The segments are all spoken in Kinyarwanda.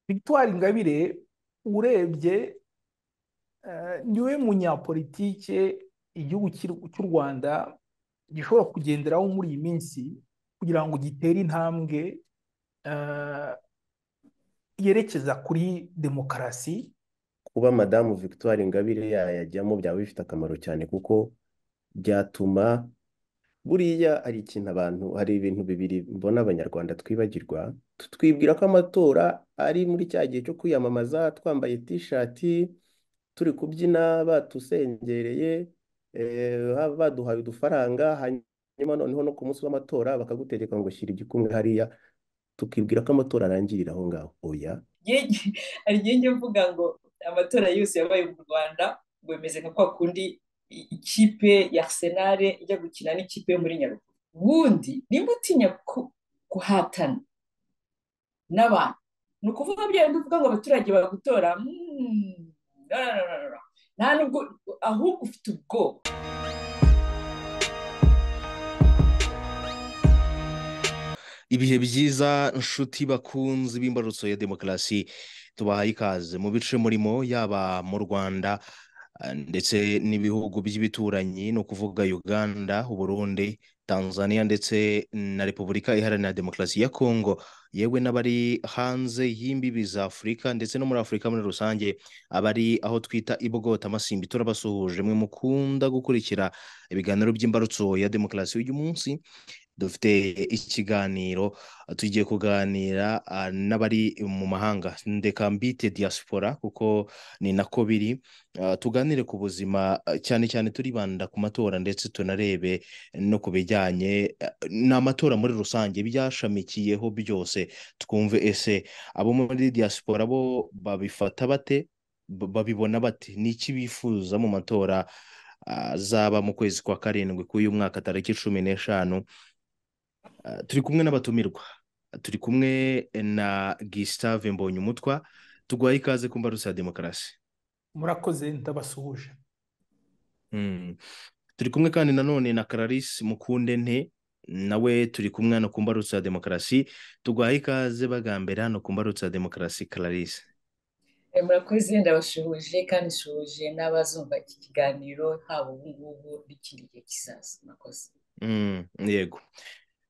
Victoire Ingabire urebye niwe munyapolitike igihugu cy'u Rwanda gishobora kugenderaho muri iyi minsi kugira ngo gitere intambwe eh, yerekeza kuri demokarasi. kuba madamu Victoire Ingabire yayajyamo byaba bifite akamaro cyane kuko byatuma buriya hari ibintu bibiri mbona abanyarwanda twibagirwa. Twibwira ko amatora ari muri cya gihe cyo kwiyamamaza twambaye tishati turi kubyina batusengereye, baduhaye udufaranga, hanyuma noneho no ku munsi w'amatora bakagutegeka ngo shyira igikumwe hariya, tukibwira ko amatora arangirira aho ngaho. Oya, hari igihe njya mvuga ngo amatora yose yabaye mu Rwanda ngo bimeze nka kwa kundi ikipe ya Arsenal ijya gukina n'ikipe yo muri Nyaruguru. Ubundi nimba utinya guhatana n'abantu, ni ukuvuga bya bindi uvuga ngo abaturage bagutora, nta nubwo, ahubwo ufite ubwoba. Ibihe byiza nshuti bakunzi b'imbarutso ya demokarasi, tubahaye ikaze mu bice murimo, yaba mu Rwanda ndetse n'ibihugu by'ibituranyi, ni ukuvuga Uganda, Burundi, Tanzania ndetse na Repubulika Iharanira Demokarasi ya Kongo, yewe n'abari hanze y'imbibi za Afurika ndetse no muri Afurika muri rusange, abari aho twita i Bogota, Masimbi, turabasuhuje. Mwe mukunda gukurikira ibiganiro by'imbarutso ya demokarasi. Uyu munsi dufite ikiganiro tugiye kuganira n'abari mu mahanga, ndeka mbite diaspora kuko ni nako biri. Tuganire ku buzima, cyane cyane turibanda ku matora ndetse tunarebe no ku bijyanye n'amatora muri rusange byashamikiyeho byose, twumve ese abo muri diaspora bo babifata bate, babibona bate, ni iki bifuza mu matora azaba mu kwezi kwa karindwi k'uyu mwaka tariki 15. Turi kumwe n'abatumirwa, turi kumwe na Gustave Mbonyumutwa. Tugwaye ikaze ku mbarutso ya demokarasi. Murakoze, ndabasuhuje. Turi kumwe kandi nanone na Clarisse Mukundente, nawe turi kumwe no ku mbarutso ya demokarasi. Tugwaye ikaze bagambera hano ku mbarutso ya demokarasi, Clarisse. Murakoze, ndabashuhuje kandi nshuje n'abazumva iki kiganiro, haba ubu ngubu n'ikindi gihe kizaza. Murakoze. Yego.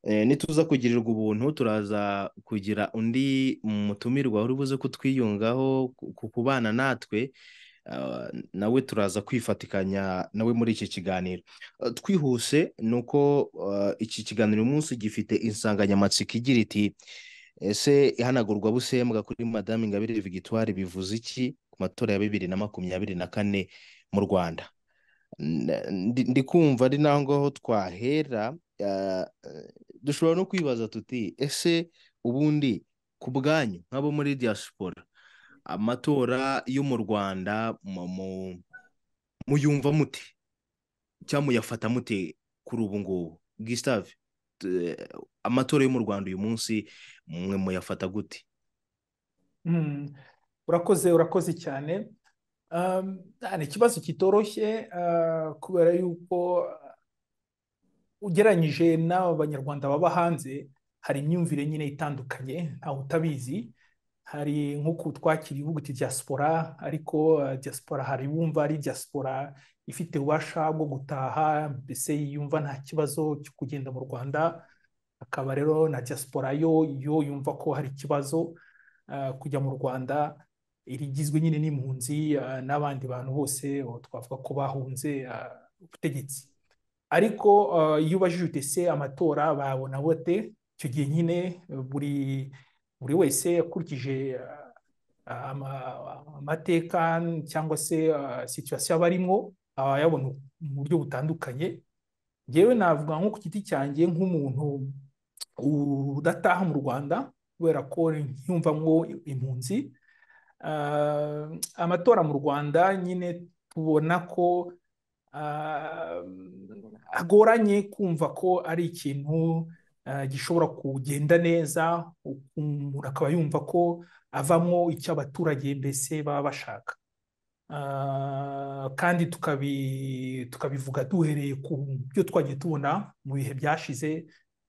Nituza kugirirwa ubuntu turaza kugira undi mutumirwa uri buze kutwiyungaho ku kubana natwe, nawe turaza kwifatikanya nawe muri iki kiganiro. Twihuse nuko iki kiganiro uyu munsi gifite insanganyamatsiko igira iti: ese ihanagurwa busembwa kuri Madame Ingabire Victoire bivuze iki ku matora ya 2024 mu Rwanda? Ndi kumva ari naho ngaho twahera. Dushobora no kwibaza tuti ese ubundi ku bwanyu nk'abo muri diaspora, amatora yo mu Rwanda muyumva mute cyangwa muyafata mute kuri ubu ngubu? Gustave, amatora yo mu Rwanda uyu munsi mwe muyafata gute? Urakoze cyane. Ni ikibazo kitoroshye kubera yuko ugereranyije n'aba banyarwanda baba hanze, hari imyumvire nyine itandukanye, ntawe utabizi. Hari nk'uko twakira ivuga iti diaspora, ariko diaspora hari bumva ari diaspora ifite ububasha bwo gutaha, mbese yumva nta kibazo cyo kugenda mu Rwanda. Akaba rero na diaspora yo yumva ko hari ikibazo kujya mu Rwanda, irigizwe nyine n'impunzi n'abandi bantu bose twavuga ko bahunze ubutegetsi. Ariko iyo ubajije uti ese amatora babona bote, icyo gihe nyine buri wese akurikije amateka cyangwa se situation aba arimo yabona mu buryo butandukanye. Njyewe navuga nko ku giti cyanjye nk'umuntu udataha mu Rwanda kubera ko yumvamo impunzi. Amatora mu Rwanda nyine tubona ko agoranye kumva ko ari ikintu gishobora kugenda neza, umuntu akaba yumva ko avamo icyo abaturage mbese baba bashaka. Kandi tukabivuga duhereye ku byo twagiye tubona mu bihe byashize,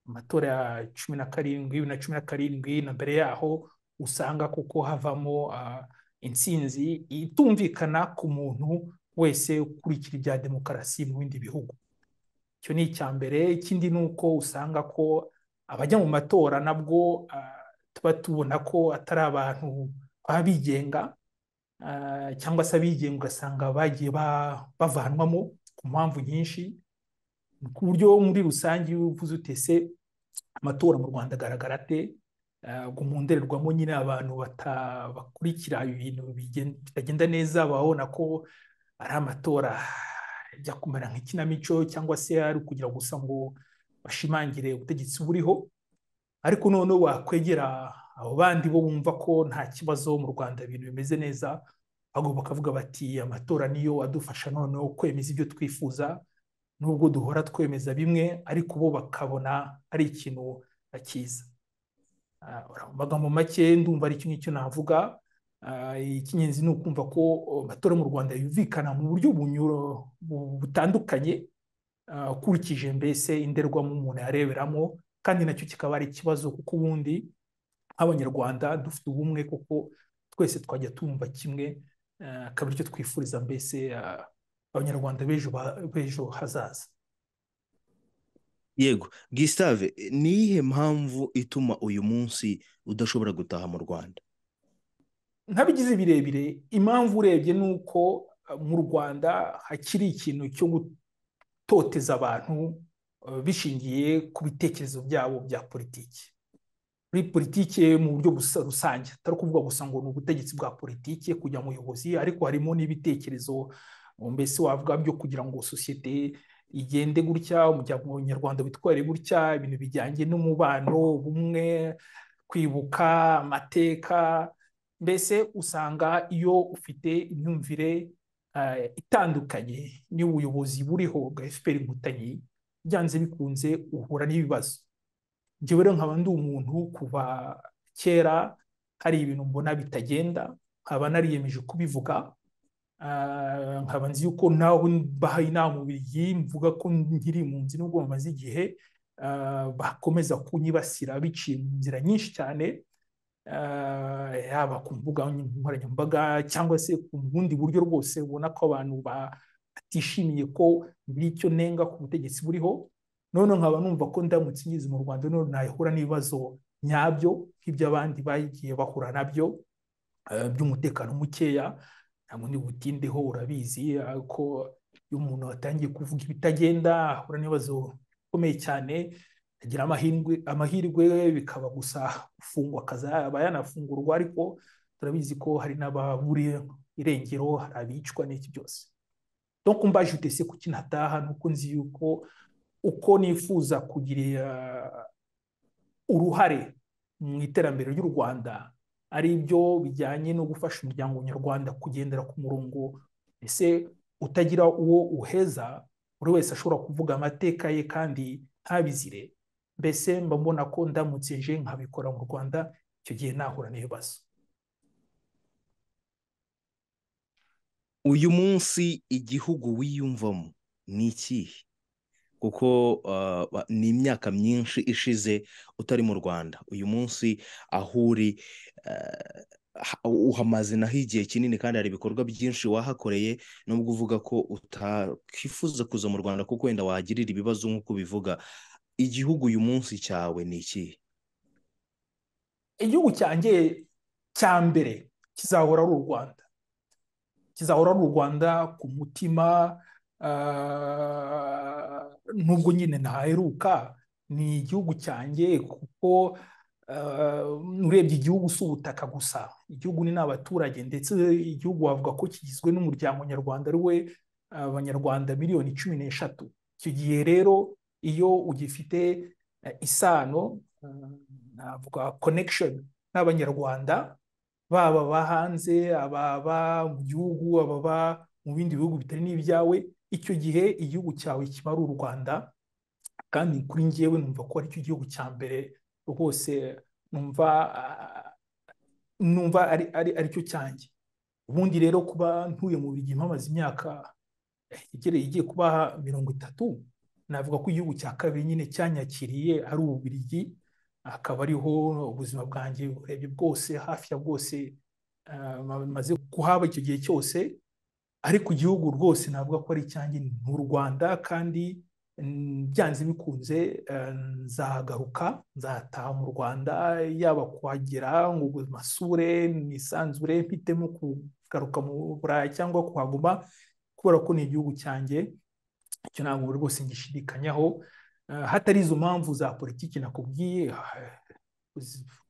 amatora ya 2017 na mbere yaho, usanga kuko havamo intsinzi itumvikana ku muntu wese ukurikira ibya demokarasi mu bindi bihugu. Icyo ni icya mbere. Ikindi ni uko usanga ko abajya mu matora nabwo tuba tubona ko atari abantu baba bigenga, cyangwa se abigenga ugasanga bagiye bavanwamo ku mpamvu nyinshi, ku buryo muri rusange iyo uvuze utese amatora mu Rwanda agaragara ate, ubwo mu ndorerwamo nyine abantu bakurikira ibintu bitagenda neza babona ko ari amatora ajya kumera nk'ikinamico, cyangwa se ari ukugira gusa ngo bashimangire ubutegetsi buriho. Ariko noneho wakwegera abo bandi bo bumva ko nta kibazo mu Rwanda ibintu bimeze neza, ahubwo bakavuga bati amatora niyo adufasha noneho kwemeza ibyo twifuza, nubwo duhora twemeza bimwe ariko bo bakabona ari ikintu cyiza. Mu magambo make ndumva ari icyo navuga. Icy'ingenzi ni ukumva ko amatora mu Rwanda yumvikana mu buryo butandukanye, ukurikije mbese indorerwamo umuntu yareberamo, kandi nacyo kikaba ari ikibazo kuko ubundi nk'Abanyarwanda dufite ubumwe kuko twese twajya tumva kimwe, akaba aricyo twifuriza mbese Abanyarwanda b'ejo hazaza. Yego Gustave, ni iyihe mpamvu ituma uyu munsi udashobora gutaha mu Rwanda? Ntabigize birebire, impamvu urebye ni uko mu Rwanda hakiri ikintu cyo gutoteza abantu bishingiye ku bitekerezo byabo bya politiki. Muri politiki mu buryo rusange, atari ukuvuga gusa ngo ni ubutegetsi bwa politiki kujya mu buyobozi, ariko harimo n'ibitekerezo mbese wavuga byo kugira ngo sosiyete igende gutya, umuryango nyarwanda witware gutya, ibintu bijyanye n'umubano, ubumwe, kwibuka amateka. Mbese usanga iyo ufite imyumvire itandukanye n'ubuyobozi buriho bwa FPR Inkotanyi, byanze bikunze uhura n'ibibazo. Njyewe rero nkaba ndi umuntu kuva kera hari ibintu mbona bitagenda, nkaba nariyemeje kubivuga, nkaba nzi yuko nawe bahaye inama mu Bubiligi mvuga ko nkiri impunzi nubwo bamaze igihe, bakomeza kunyibasira biciye mu nzira nyinshi cyane, yaba ku mbuga nkoranyambaga cyangwa se ku bundi buryo rwose ubona ko abantu batishimiye ko icyo nenga ku butegetsi buriho. None nkaba numva ko ndamutse ngeze mu Rwanda none nahura n'ibibazo nyabyo nk'iby'abandi bagiye bahura nabyo by'umutekano mukeya. Ntabwo ndi butindeho, urabizi ko iyo umuntu atangiye kuvuga ibitagenda ahura n'ibibazo bikomeye cyane, agira amahirwe bikaba gusa gufungwa, akazaba yanafungurwa, ariko turabizi ko hari n'ababuriye irengero, hari abicwa n'iki byose. Donc mbaje utese kuki ntataha, nuko nzi yuko uko nifuza kugira uruhare mu iterambere ry'u Rwanda ari byo bijyanye no gufasha umuryango nyarwanda kugendera ku murongo ese utagira uwo uheza, buri wese ashobora kuvuga amateka ye kandi ntabizire. Mbese mba mbona ko ndamutse nje nkabikora mu Rwanda, icyo gihe nahura n'ibibazo. Uyu munsi igihugu wiyumvamo ni ikihe? Kuko ni imyaka myinshi ishize utari mu Rwanda. Uyu munsi aho uri uhamaze naho igihe kinini kandi hari ibikorwa byinshi wahakoreye, nubwo uvuga ko utakwifuza kuza mu Rwanda kuko wenda wahagirira ibibazo nk'uko bivuga. Igihugu uyu munsi cyawe ni ikihe? Igihugu cyanjye cya mbere kizahora ari u Rwanda, kizahora ari u Rwanda ku mutima. Nubwo nyine ntaheruka, ni igihugu cyanjye kuko urebye igihugu si ubutaka gusa, igihugu ni n'abaturage, ndetse igihugu wavuga ko kigizwe n'umuryango nyarwanda ari we Abanyarwanda miliyoni 13. Icyo gihe rero iyo ugifite isano, navuga connection n'Abanyarwanda, baba hanze, ababa mu gihugu, ababa mu bindi bihugu bitari n'ibyawe, icyo gihe igihugu cyawe kiba ari u Rwanda. Kandi kuri njyewe numva ko ari cyo gihugu cya mbere rwose, numva ari cyo cyanjye. Ubundi rero kuba ntuye mu Bubiligi mpamaze imyaka igiye kuba 30, navuga ko igihugu cya kabiri nyine cyanyakiriye ari Ububiligi. akaba ariho ubuzima bwanjye urebye bwose hafi ya bwose maze kuhaba icyo gihe cyose, ariko igihugu rwose navuga ko ari icyanjye ni u Rwanda, kandi byanze bikunze nzagaruka, nzataha mu Rwanda, yaba kuhagera ngo masure nisanzure mpitemo kugaruka mu Burayi cyangwa kuhaguma, kubera ko ni igihugu cyanjye. Icyo ntabwo rwose ngishidikanyaho, hatari izo mpamvu za politiki nakubwiye,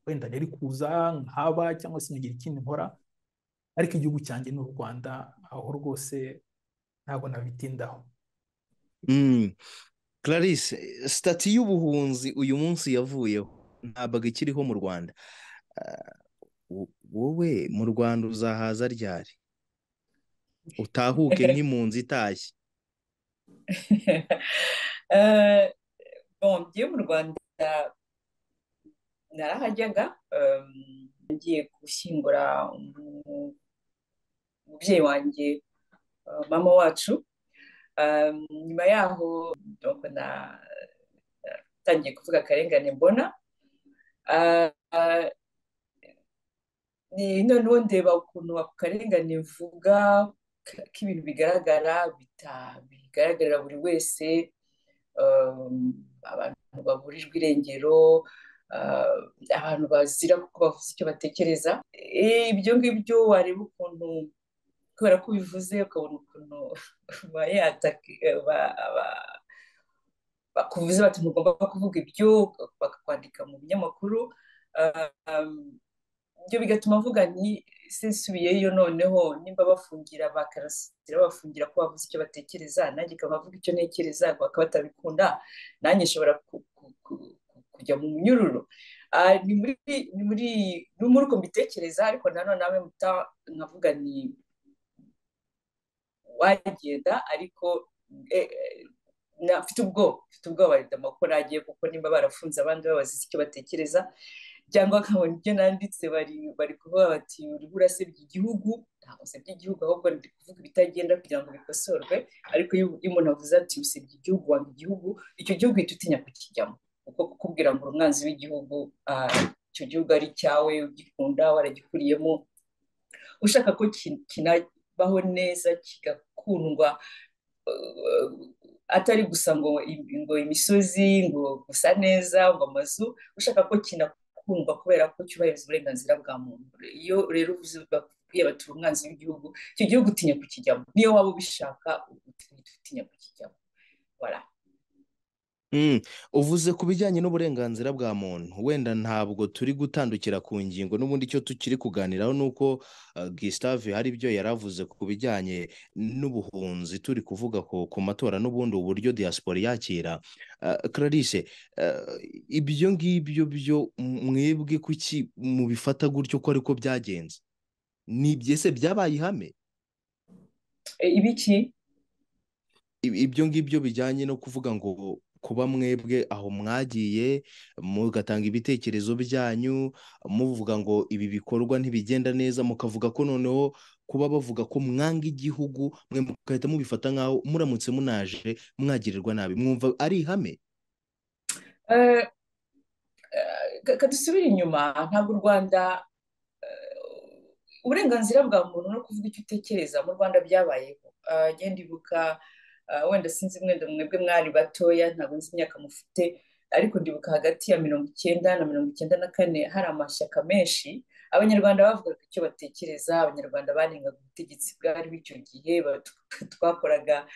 wenda nari kuza nkaba cyangwa se nkagira ikindi nkora, ariko igihugu cyanjye ni u Rwanda, aho rwose ntabwo nabitindaho. Clarisse, sitati y'ubuhunzi uyu munsi yavuyeho, ntabwo ikiriho mu Rwanda. Wowe mu Rwanda uzahaza ryari? Utahuke nk'impunzi itashye. Ngiye mu Rwanda narahajyaga, ngiye gushyingura umubyeyi wanjye, mama wacu. Nyuma yaho natangiye kuvuga akarengane mbona, noneho ndeba ukuntu ako karengane mvuga k'ibintu bigaragarira buri wese, abantu baburijwe irengero, abantu bazira kuko bavuze icyo batekereza. Ibyo ngibyo wareba ukuntu, kubera ko ubivuze ukabona ukuntu bakuvuze bati ntugomba kuvuga ibyo, bakakwandika mu binyamakuru. Ibyo bigatuma mvuga nti sinsubiyeyo, noneho nimba bafungira ba Karasira bafungira ko bavuze icyo batekereza, nanjye ikaba bavuga icyo ntekereza, bakaba batabikunda, nanjye nshobora kujya mu munyururu. Ni muri uko mbitekereza, ariko nanone nawe nkavuga ni wagenda, ariko mfite ubwoba ridama ko nagiye, kuko nimba barafunze abandi babazize icyo batekereza, cyangwa nkabona ibyo nanditse bari kuvuga bati uriho urasebya igihugu. Ntabwo usebya igihugu, ahubwo ndi kuvuga ibitagenda kugira ngo bikosorwe. Ariko iyo umuntu avuze ati usebya igihugu, wanga igihugu, icyo gihugu uhita utinya kukijyamo, kuko kukubwira ngo uri umwanzi w'igihugu, icyo gihugu ari cyawe, ugikunda, waragikuriyemo, ushaka ko kinabaho neza, kigakundwa, atari gusa ngo imisozi, ngo gusa neza, ngo amazu, ushaka ko kinakundwa kubera ko cyubahiriza uburenganzira bwa muntu. Iyo rero uvuze bakubwiye bati uri umwanzi w'igihugu, icyo gihugu utinya kukijyamo, niyo waba ubishaka utinya kukijyamo. Voilà. Uvuze ku bijyanye n'uburenganzira bwa muntu, wenda ntabwo turi gutandukira ku ngingo, n'ubundi icyo tukiri kuganiraho ni uko Gustave hari ibyo yari avuze ku bijyanye n'ubuhunzi, turi kuvuga ku matora n'ubundi uburyo diaspora yakira. Clarisse, ibyo ngibyo byo mwebwe kuki mubifata gutyo ko ariko byagenze? Ni byese byabaye ihame? Ibiki? Ibyo ngibyo bijyanye no kuvuga ngo kuba mwebwe aho mwagiye mugatanga ibitekerezo byanyu, muvuga ngo ibi bikorwa ntibigenda neza, mukavuga ko noneho kuba bavuga ko mwanga igihugu, mwe mugahita mubifata nk'aho muramutse munaje mwagirirwa nabi, mwumva ari ihame? Kadusubire inyuma. Ntabwo u Rwanda, uburenganzira bwa muntu no kuvuga icyo utekereza mu Rwanda byabayeho. Genda ibuka, wenda sinzi mwebwe mwari batoya, ntabwo nzi imyaka mufite, ariko ndibuka hagati ya 1990 na 1994 hari amashyaka menshi, abanyarwanda bavugaga icyo batekereza, abanyarwanda banengaga ubutegetsi bwari b'icyo gihe, twakoraga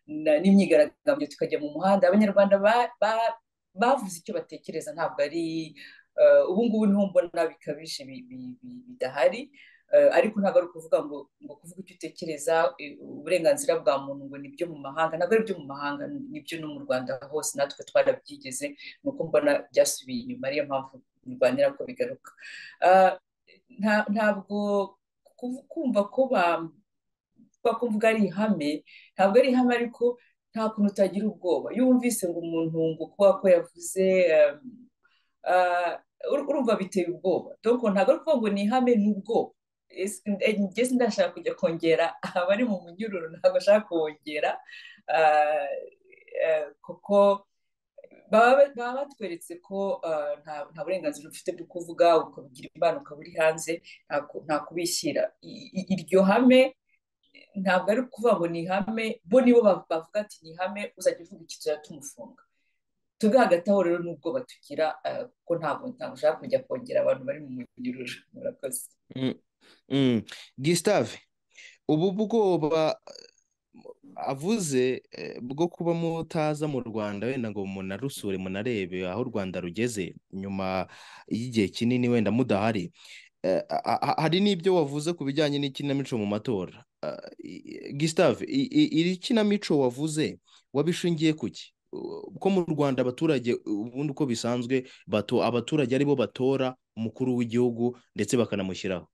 n'imyigaragambyo tukajya mu muhanda, abanyarwanda bavuze icyo batekereza. Ntabwo ari ubu ngubu niho mbona bikabije bidahari, ariko ntabwo ari ukuvuga ngo kuvuga icyo utekereza, uburenganzira bwa muntu ngo nibyo mu mahanga. Ntabwo ari ibyo mu mahanga, nibyo no mu Rwanda hose, natwe twarabyigeze, nuko mbona byasubiye inyuma, ariyo mpamvu birwanira ko bigaruka. Ntabwo kumva ko bakumvuga ari ihame, ntabwo ari ihame, ariko nta kuntu utagira ubwoba iyo wumvise ngo umuntu ngo kuba ko yavuze, urumva biteye ubwoba. Donc ntabwo ari ukuvuga ngo ni ihame, ni ubwoba. Ngeze ndashaka kujya kongera abari mu munyururu, ntabwo ashaka kongera, kuko baba batweretse ko nta burenganzira ufite bwo kuvuga ukabigira impano ukaba uri hanze, nta kubishyira iryo hame. Ntabwo ari ukuvuga ngo ni ihame, bo nibo bavuga ati ni ihame, uzajya uvuga iki tuzajya tumufunga. Tube hagati aho rero n'ubwo batugira, kuko ntabwo ushaka kujya kongera abantu bari mu munyururu. Murakoze. Gustave, ubu bwoba avuze bwo kuba mutaza mu Rwanda wenda ngo munarusure munarebe aho u Rwanda rugeze nyuma y'igihe kinini wenda mudahari, hari n'ibyo wavuze ku bijyanye n'ikinamico mu matora. Gustave, iri kinamico wavuze wabishingiye kuki? Ko mu Rwanda abaturage ubundi uko bisanzwe abaturage aribo batora umukuru w'igihugu ndetse bakanamushyiraho.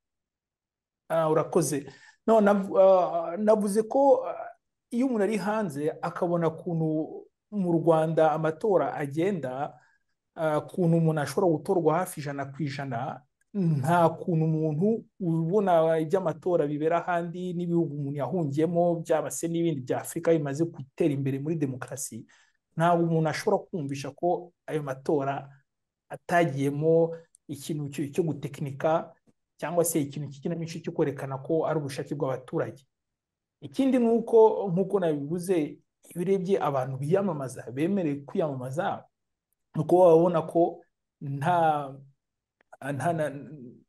Urakoze. No, navuze ko iyo umuntu ari hanze akabona ukuntu mu Rwanda amatora agenda, ukuntu umuntu ashobora gutorwa hafi 100%, nta kuntu umuntu ubona iby'amatora bibera ahandi n'ibihugu umuntu yahungiyemo byaba se n'ibindi bya Afurika bimaze gutera imbere muri demokarasi, ntabwo umuntu ashobora kumvisha ko ayo matora atagiyemo ikintu cyo gutekinika cyangwa se ikintu cy'ikinamico cyo kwerekana ko ari ubushake bw'abaturage. Ikindi ni uko nk'uko nabivuze, iyo urebye abantu biyamamaza bemerewe kwiyamamaza, ni uko babona ko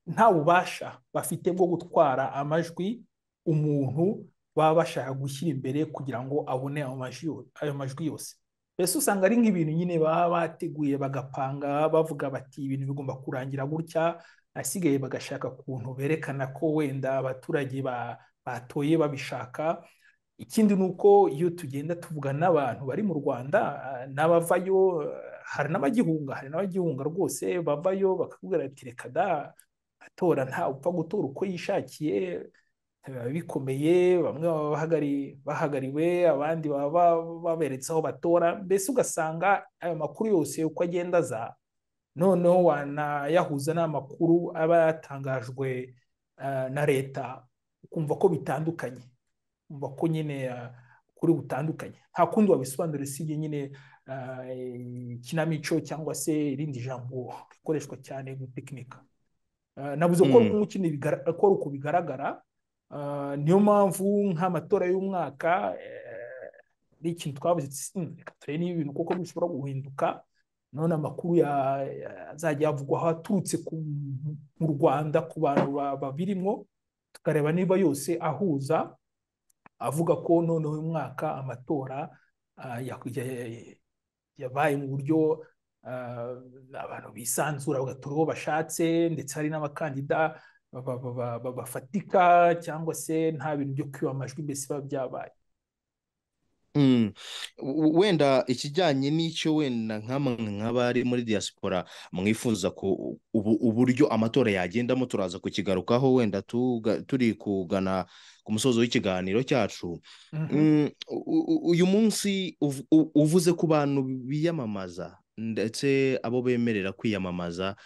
nta bubasha bafite bwo gutwara amajwi umuntu baba bashaka gushyira imbere kugira ngo abone ayo majwi yose. Mbese usanga ari nk'ibintu nyine baba bateguye bagapanga bavuga bati ibintu bigomba kurangira gutya, asigaye bagashaka ukuntu berekana ko wenda abaturage batoye babishaka. Ikindi ni uko iyo tugenda tuvugana n'abantu bari mu Rwanda n'abavayo, hari n'abagihunga rwose bavayo bakakubwira ati reka da, atora nta upfa gutora uko yishakiye, biba bikomeye, bamwe baba bahagariwe, abandi baba baberetse aho batora. Mbese ugasanga ayo makuru yose uko agenda aza, noneho wanayahuza n'amakuru aba yatangajwe na leta, ukumva ko bitandukanye, umva ko nyine kuri butandukanye. Nta kundi wabisobanura usibye nyine ikinamico cyangwa se irindi jambo rikoreshwa cyane gutekinika. Nabuze ko ari uko bigaragara. Niyo mpamvu nk'amatora y'umwaka ari ikintu twabuze, reka turebe niba ibintu koko bishobora guhinduka, none amakuru azajya yavugwaho aturutse mu Rwanda ku bantu babirimo, tukareba niba yose ahuza avuga ko noneho uyu mwaka amatora yabaye mu buryo abantu bisanzura bagatora uwo bashatse, ndetse hari n'abakandida bafatika, cyangwa se nta bintu byo kwiba amajwi mbese biba byabaye. Wenda ikijyanye n'icyo wenda nk'abari muri diaspora mwifuza ko uburyo amatora yagendamo turaza kukigarukaho wenda turi kugana ku musozo w'ikiganiro cyacu. Uyu munsi uvuze ku bantu biyamamaza ndetse abo bemerera kwiyamamaza,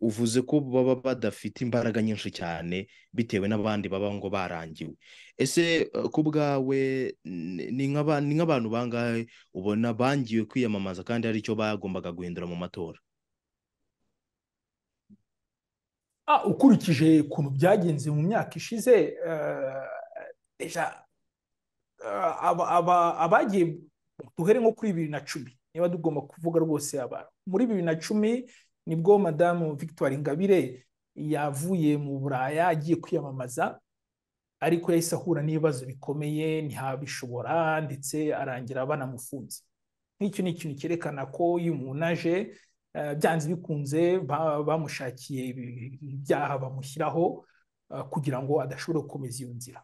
uvuze ko baba badafite imbaraga nyinshi cyane bitewe n'abandi baba ngo barangiwe. Ese ku bwawe ni nk'abantu bangahe ubona bangiwe kwiyamamaza kandi hari icyo bagombaga guhindura mu matora? Ukurikije ukuntu byagenze mu myaka ishize, abagiye, duhere nko kuri 2010, niba tugomba kuvuga rwose abantu muri 2010 nibwo madamu Victoire Ingabire yavuye mu Buraya agiye kwiyamamaza, ariko yahise ahura n'ibibazo bikomeye ntihabishobora, ndetse arangira banamufunze. Nk'icyo ni ikintu cyerekana ko iyo umuntu aje byanze bikunze bamushakiye ibyaha bamushyiraho kugira ngo adashobora gukomeza iyo nzira.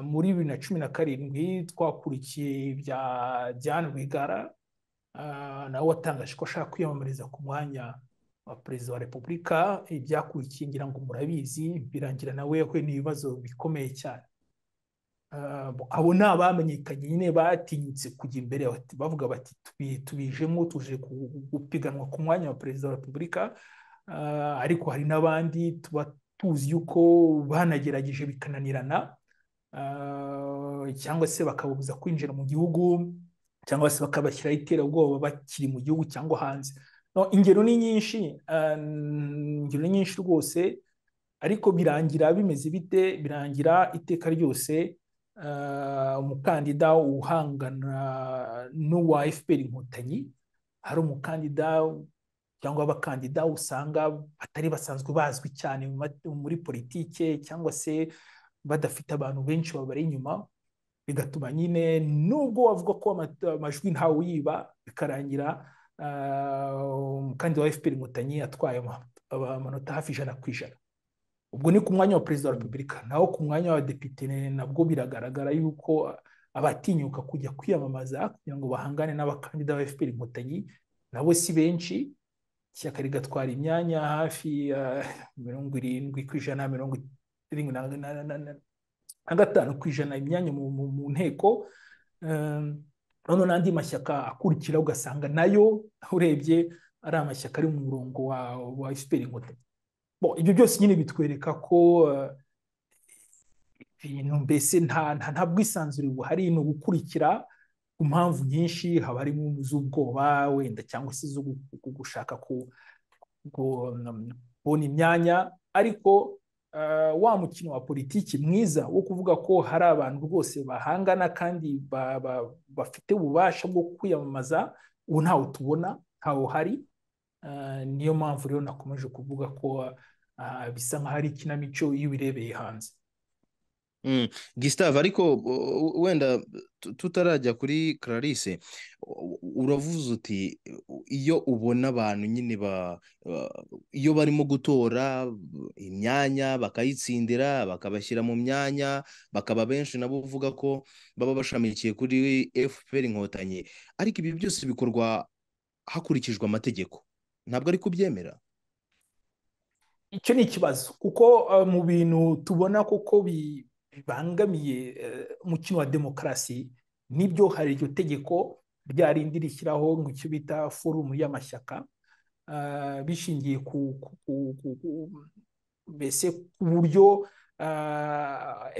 Muri 2017 twakurikiye ibya Diane Rwigara, nawe watangaje ko ashaka kwiyamamariza ku mwanya wa perezida wa repubulika. Ibyakurikiye ngira ngo murabizi, birangira nawe yahuye n'ibibazo bikomeye cyane. Abo ni abamenyekanye nyine batinyutse kujya imbere bavuga bati tubijemo, tuje gupiganwa ku mwanya wa perezida wa repubulika. Ariko hari n'abandi tuba tuzi yuko banagerageje bikananirana, cyangwa se bakabuza kwinjira mu gihugu. cyangwa se bakabashyiraho iterabwoba bakiri mu gihugu cyangwa hanze. No, ingero ni nyinshi, ingero ni nyinshi rwose, ariko birangira bimeze bite? Birangira iteka ryose umukandida uhangana n'uwa FPR Inkotanyi, hari umukandida cyangwa abakandida usanga batari basanzwe bazwi cyane muri politike, cyangwa se badafite abantu benshi babari inyuma, bigatuma nyine nubwo wavuga ko amajwi ntawe uyiba, bikarangira umukandida wa FPR Inkotanyi atwaye amanota hafi 100%. Ubwo ni ku mwanya wa perezida wa repubulika. Naho ku mwanya wa depite nabwo biragaragara yuko abatinyuka kujya kwiyamamaza kugira ngo bahangane n'abakandida ba FPR Inkotanyi nabo si benshi. Ishyaka rigatwara imyanya hafi 70%, 75% imyanya mu nteko. Noneho n'andi mashyaka akurikira ugasanga nayo urebye ari amashyaka ari mu murongo wa FPR Inkotanyi. Ibyo byose nyine bitwereka ko ibintu mbese nta bwisanzure buhari, ni ugukurikira ku mpamvu nyinshi, haba harimo z'ubwoba wenda cyangwa se zo gushaka kubona imyanya. Ariko wa mukino wa politiki mwiza wo kuvuga ko hari abantu rwose bahangana kandi bafite ububasha bwo kwiyamamaza, ubu ntawe tubona, ntawe uhari. Niyo mpamvu rero nakomeje kuvuga ko bisa nk'aho ari ikinamico iyo ubirebeye hanze. Gustave, ariko wenda tutarajya kuri Clarisse, uravuze uti iyo ubona abantu nyine iyo barimo gutora imyanya bakayitsindira bakabashyira mu myanya, bakaba benshi nabo uvuga ko baba bashamikiye kuri FPR Inkotanyi, ariko ibi byose bikorwa hakurikijwe amategeko, ntabwo ari kubyemera? Icyo ni ikibazo, kuko mu bintu tubona koko bibangamiye umukino wa demokarasi nibyo hari iryo tegeko rya rindi rishyiraho ngo icyo bita forumu y'amashyaka, bishingiye mbese ku buryo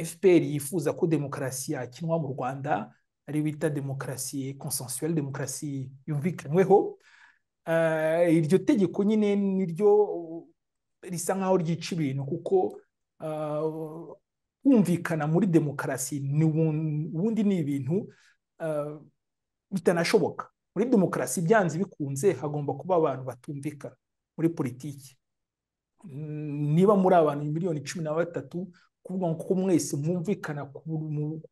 FPR yifuza ko demokarasi yakinwa mu Rwanda, ari bita demokarasi consensuelle, demokarasi yumvikanyweho. Iryo tegeko nyine niryo risa nkaho ryica ibintu, kuko kumvikana muri demokarasi ubundi ni ibintu bitanashoboka. Muri demokarasi byanze bikunze hagomba kuba abantu batumvikana muri politiki. Niba muri abantu 1,13,000,000 kuvuga ko mwese mwumvikana ku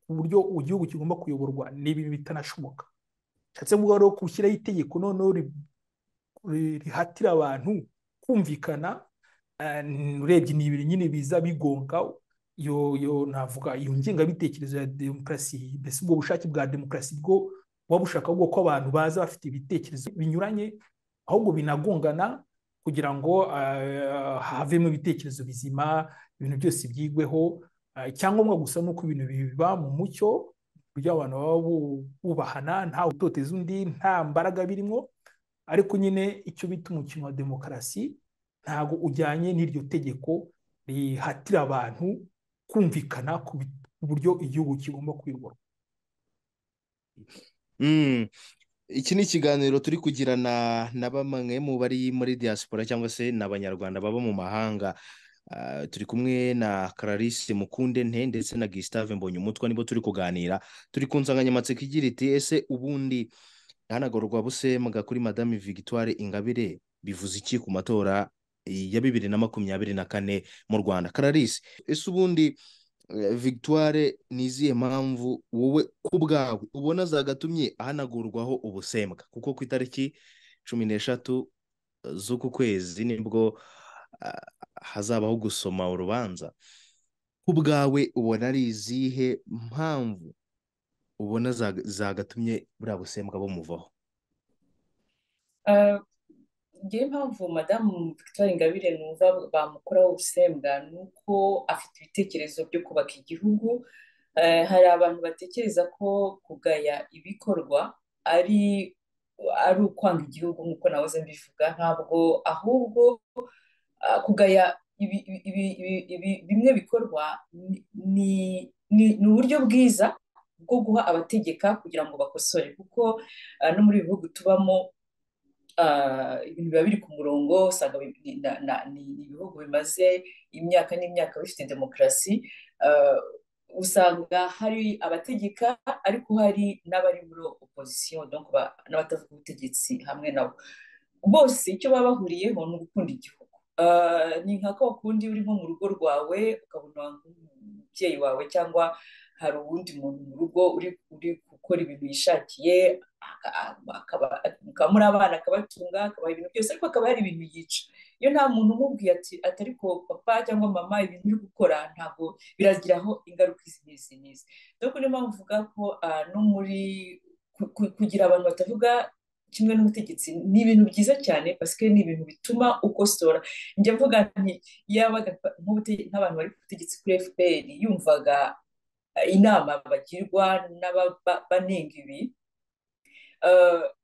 buryo igihugu kigomba kuyoborwa, ni ibintu bitanashoboka. Nshatse kuvuga rero gushyiraho itegeko noneho rihatira abantu kumvikana, urebye ni ibintu nyine biza bigonga navuga iyo ngengabitekerezo ya demokarasi, mbese ubwo bushake bwa demokarasi bwo buba bushaka ko abantu baza bafite ibitekerezo binyuranye, ahubwo binagongana kugira ngo havemo ibitekerezo bizima, ibintu byose byigweho. Icyangombwa gusa nuko ibintu biba mu mucyo, buryo abantu baba bubahana, nta utoteza undi, nta mbaraga birimo. Ariko nyine icyo bita umukino wa demokarasi ntabwo ujyanye n'iryo tegeko rihatira abantu kumvikana ku buryo igihugu kigomba kuyoborwa. Iki ni ikiganiro turi kugirana na bamwe mu bari muri diaspora cyangwa se n'abanyarwanda baba mu mahanga. Turi kumwe na Clarisse Mukundente ndetse na Gustave Mbonyumutwa, nibo turi kuganira. Turi ku nsanganyamatsiko igira iti ese ubundi ihanagurwa busembwa kuri Madame Victoire Ingabire bivuze iki ku matora ya 2024 mu Rwanda? Clarisse, ese ubundi Victoire ni izihe mpamvu wowe ku bwawe ubona zagatumye ahanagurwaho ubusembwa? Kuko ku itariki 13 z'uku kwezi nibwo hazabaho gusoma urubanza. Ku bwawe ubona ari izihe mpamvu ubona zagatumye buriya busembwa bumuvaho? ngewe impamvu madamu Victoire Ingabire numva bamukoraho ubusembwa ni uko afite ibitekerezo byo kubaka igihugu. Hari abantu batekereza ko kugaya ibikorwa ari ukwanga igihugu, nk'uko nahoze mbivuga. Ntabwo, ahubwo kugaya bimwe bikorwa ni uburyo bwiza bwo guha abategeka kugira ngo bakosore, kuko no muri ibi bihugu tubamo ibintu biba biri ku murongo, usanga ni ibihugu bimaze imyaka n'imyaka bifite demokarasi, usanga hari abategeka ariko hari n'abari muri opozisiyo, n'abatavuga ubutegetsi hamwe nabo, bose icyo baba bahuriyeho ni ugukunda igihugu. Ni nka ko kundi uri nko mu rugo rwawe ukabona umubyeyi wawe cyangwa hari uwundi muntu mu rugo uri gukora ibintu yishakiye, mukaba muri abana akabatunga, akabaha ibintu byose, ariko akaba hari ibintu yica. Iyo nta muntu umubwiye ati ariko papa cyangwa mama ibintu uri gukora ntabwo biragiraho ingaruka izi n'izi n'izi. Niyo mpamvu mvuga ko no muri kugira abantu batavuga kimwe n'ubutegetsi ni ibintu byiza cyane, parce ni ibintu bituma ukosora. Njya mvuga nti yabaga nk'abantu bari ku butegetsi kuri FPR yumvaga inama bagirwa n'abanenga ibi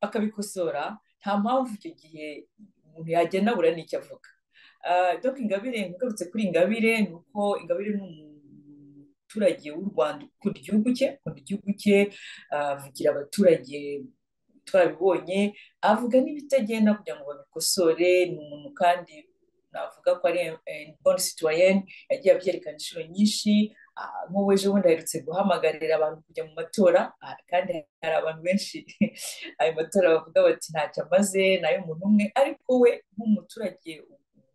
akabikosora, nta mpamvu icyo gihe umuntu yagenda abura n'icyo avuga. Donc Ingabire, ngarutse kuri Ingabire, ni uko Ingabire ni umuturage w'u Rwanda ukunda igihugu cye, avugira abaturage, twabibonye, avuga n'ibitagenda kugira ngo babikosore. Ni umuntu kandi navuga ko ari bonne citoyenne, yagiye abyerekana inshuro nyinshi. Nk'ubu ejo bundi aherutse guhamagarira abantu kujya mu matora, kandi hari abantu benshi ayo matora bavuga bati ntacyo amaze, ni ay'umuntu umwe, ariko we nk'umuturage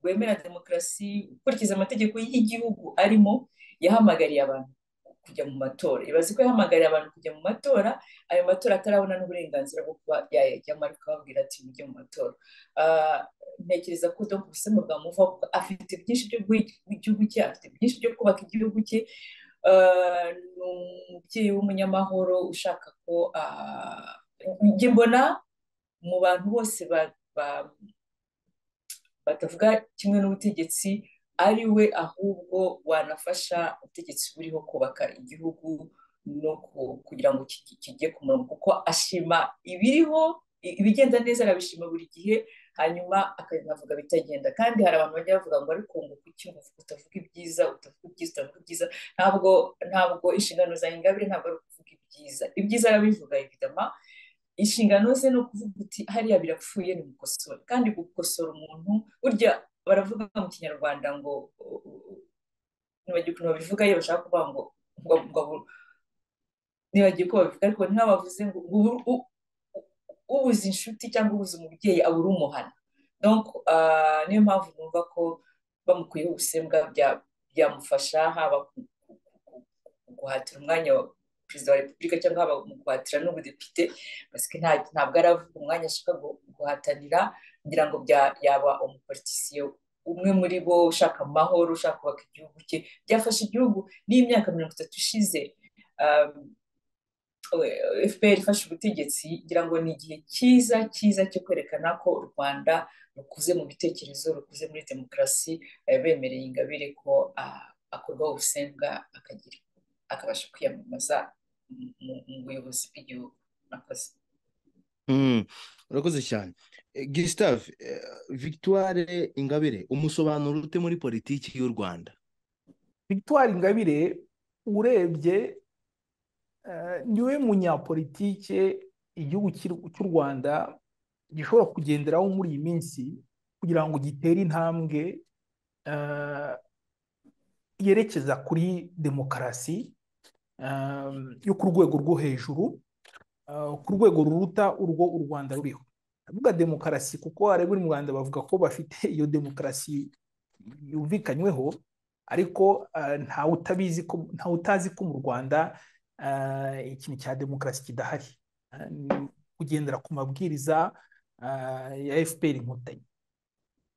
wemera demokarasi, ukurikiza amategeko y'igihugu arimo, yahamagariye abantu kujya mu matora. Ibaze ko yahamagariye abantu kujya mu matora, ayo matora atarabona n'uburenganzira bwo kuba yayajyamo, ariko ababwira ati mujye mu matora. Ntekereza ko ubusemo bwamuvaho, kuko afite byinshi byo guha igihugu cye, afite byinshi byo kubaka igihugu cye. Ni umubyeyi w'umunyamahoro ushaka ko njye mbona mu bantu bose batavuga kimwe n'ubutegetsi ari we ahubwo wanafasha ubutegetsi buriho kubaka igihugu no kugira ngo kijye ku murongo, kuko ashima ibiriho, ibigenda neza arabishima buri gihe, hanyuma akanavuga bitagenda. Kandi hari abantu bajya bavuga ngo ariko ngo kuki utavuga ibyiza, utavuga ibyiza. Ntabwo inshingano za Ingabire ntabwo ari ukuvuga ibyiza. Ibyiza arabivuga evidama, inshingano ze no kuvuga uti hariya birapfuye ni gukosora. Kandi gukosora umuntu, burya baravuga mu Kinyarwanda ngo nibagiye ukuntu babivuga, iyo bashaka kuvuga ngo nibagiye ko babivuga, ariko ntibavuze ngo ubuze inshuti cyangwa ubuze umubyeyi abura umuhana. Donc niyo mpamvu numva ko bamukuyeho ubusembwa byamufasha, haba guhatira umwanya wa perezida wa repubulika cyangwa haba mu guhatira n'ubudepite, parce que ntabwo aravuga umwanya ashaka guhatanira, ngira ngo yaba umupolitisiye umwe muri bo ushaka amahoro, ushaka kubaka igihugu cye. Byafasha igihugu n'imyaka 30 ishize FPR ifashe ubutegetsi, ngira ngo ni igihe cyiza cyo kwerekana ko u Rwanda rukuze mu bitekerezo, rukuze muri demokarasi. Bemereye Ingabire ko akorwaho ubusembwa akabasha kwiyamamaza mu buyobozi bw'igihugu. Urakoze cyane Gustave. Victoire Ingabire umusobanuro ute muri politiki y'u Rwanda? Victoire Ingabire urebye niwe munyapolitike igihugu cy'u Rwanda gishobora kugenderaho muri iyi minsi kugira ngo gitere intambwe yerekeza kuri demokarasi yo ku rwego rwo hejuru, ku rwego ruruta urwo u Rwanda ruriho. Avuga demokarasi kuko abari mu Rwanda bavuga ko bafite iyo demokarasi yumvikanyweho, ariko ntawe utazi ko mu Rwanda ikintu cya demokarasi kidahari, kugendera ku mabwiriza ya FPR Inkotanyi.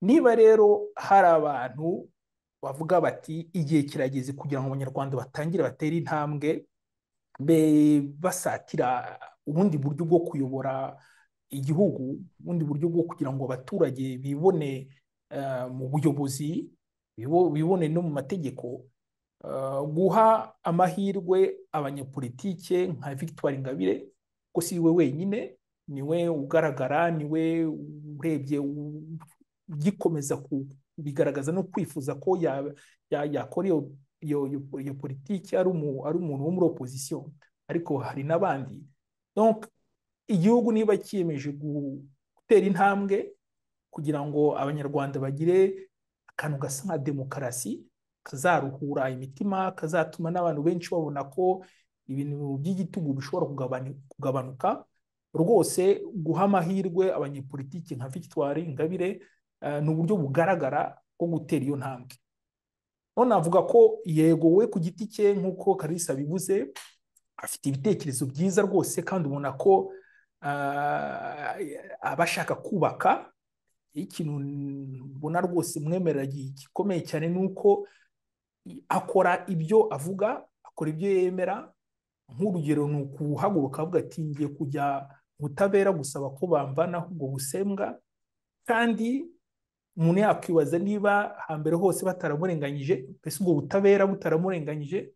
Niba rero hari abantu bavuga bati igihe kirageze kugira ngo abanyarwanda batangire batere intambwe, basatira ubundi buryo bwo kuyobora igihugu, ubundi buryo bwo kugira ngo abaturage bibone mu buyobozi, bibone no mu mategeko, guha amahirwe abanyapolitike nka Victoire Ingabire, ko si we wenyine, niwe ugaragara, niwe urebye ugikomeza bigaragaza no kwifuza ko yakora iyo politiki ari umuntu wo muri opposition. ariko hari n'abandi. Donc igihugu niba cyiyemeje gutera intambwe kugira ngo abanyarwanda bagire akantu gasa nka demokarasi kazaruhura imitima, kazatuma n'abantu benshi babona ko ibintu by'igitugu bishobora kugabanuka, rwose guha amahirwe abanyepolitiki nka Victoire Ingabire ni uburyo bugaragara bwo gutera iyo ntambwe. none navuga ko yego we ku giti cye nk'uko Kalisa bivuze afite ibitekerezo byiza rwose, kandi ubona ko aba ashaka kubaka. Ikintu mbona rwose mwemerera gikomeye cyane ni uko akora ibyo avuga, akora ibyo yemera. Nk'urugero ni ukuhaguruka avuga ati ngiye kujya mu butabera gusaba ko bamvanaho ubwo busembwa, kandi umuntu yakwibaza niba hambere hose bataramurenganyije, mbese ubwo butabera butaramurenganyije,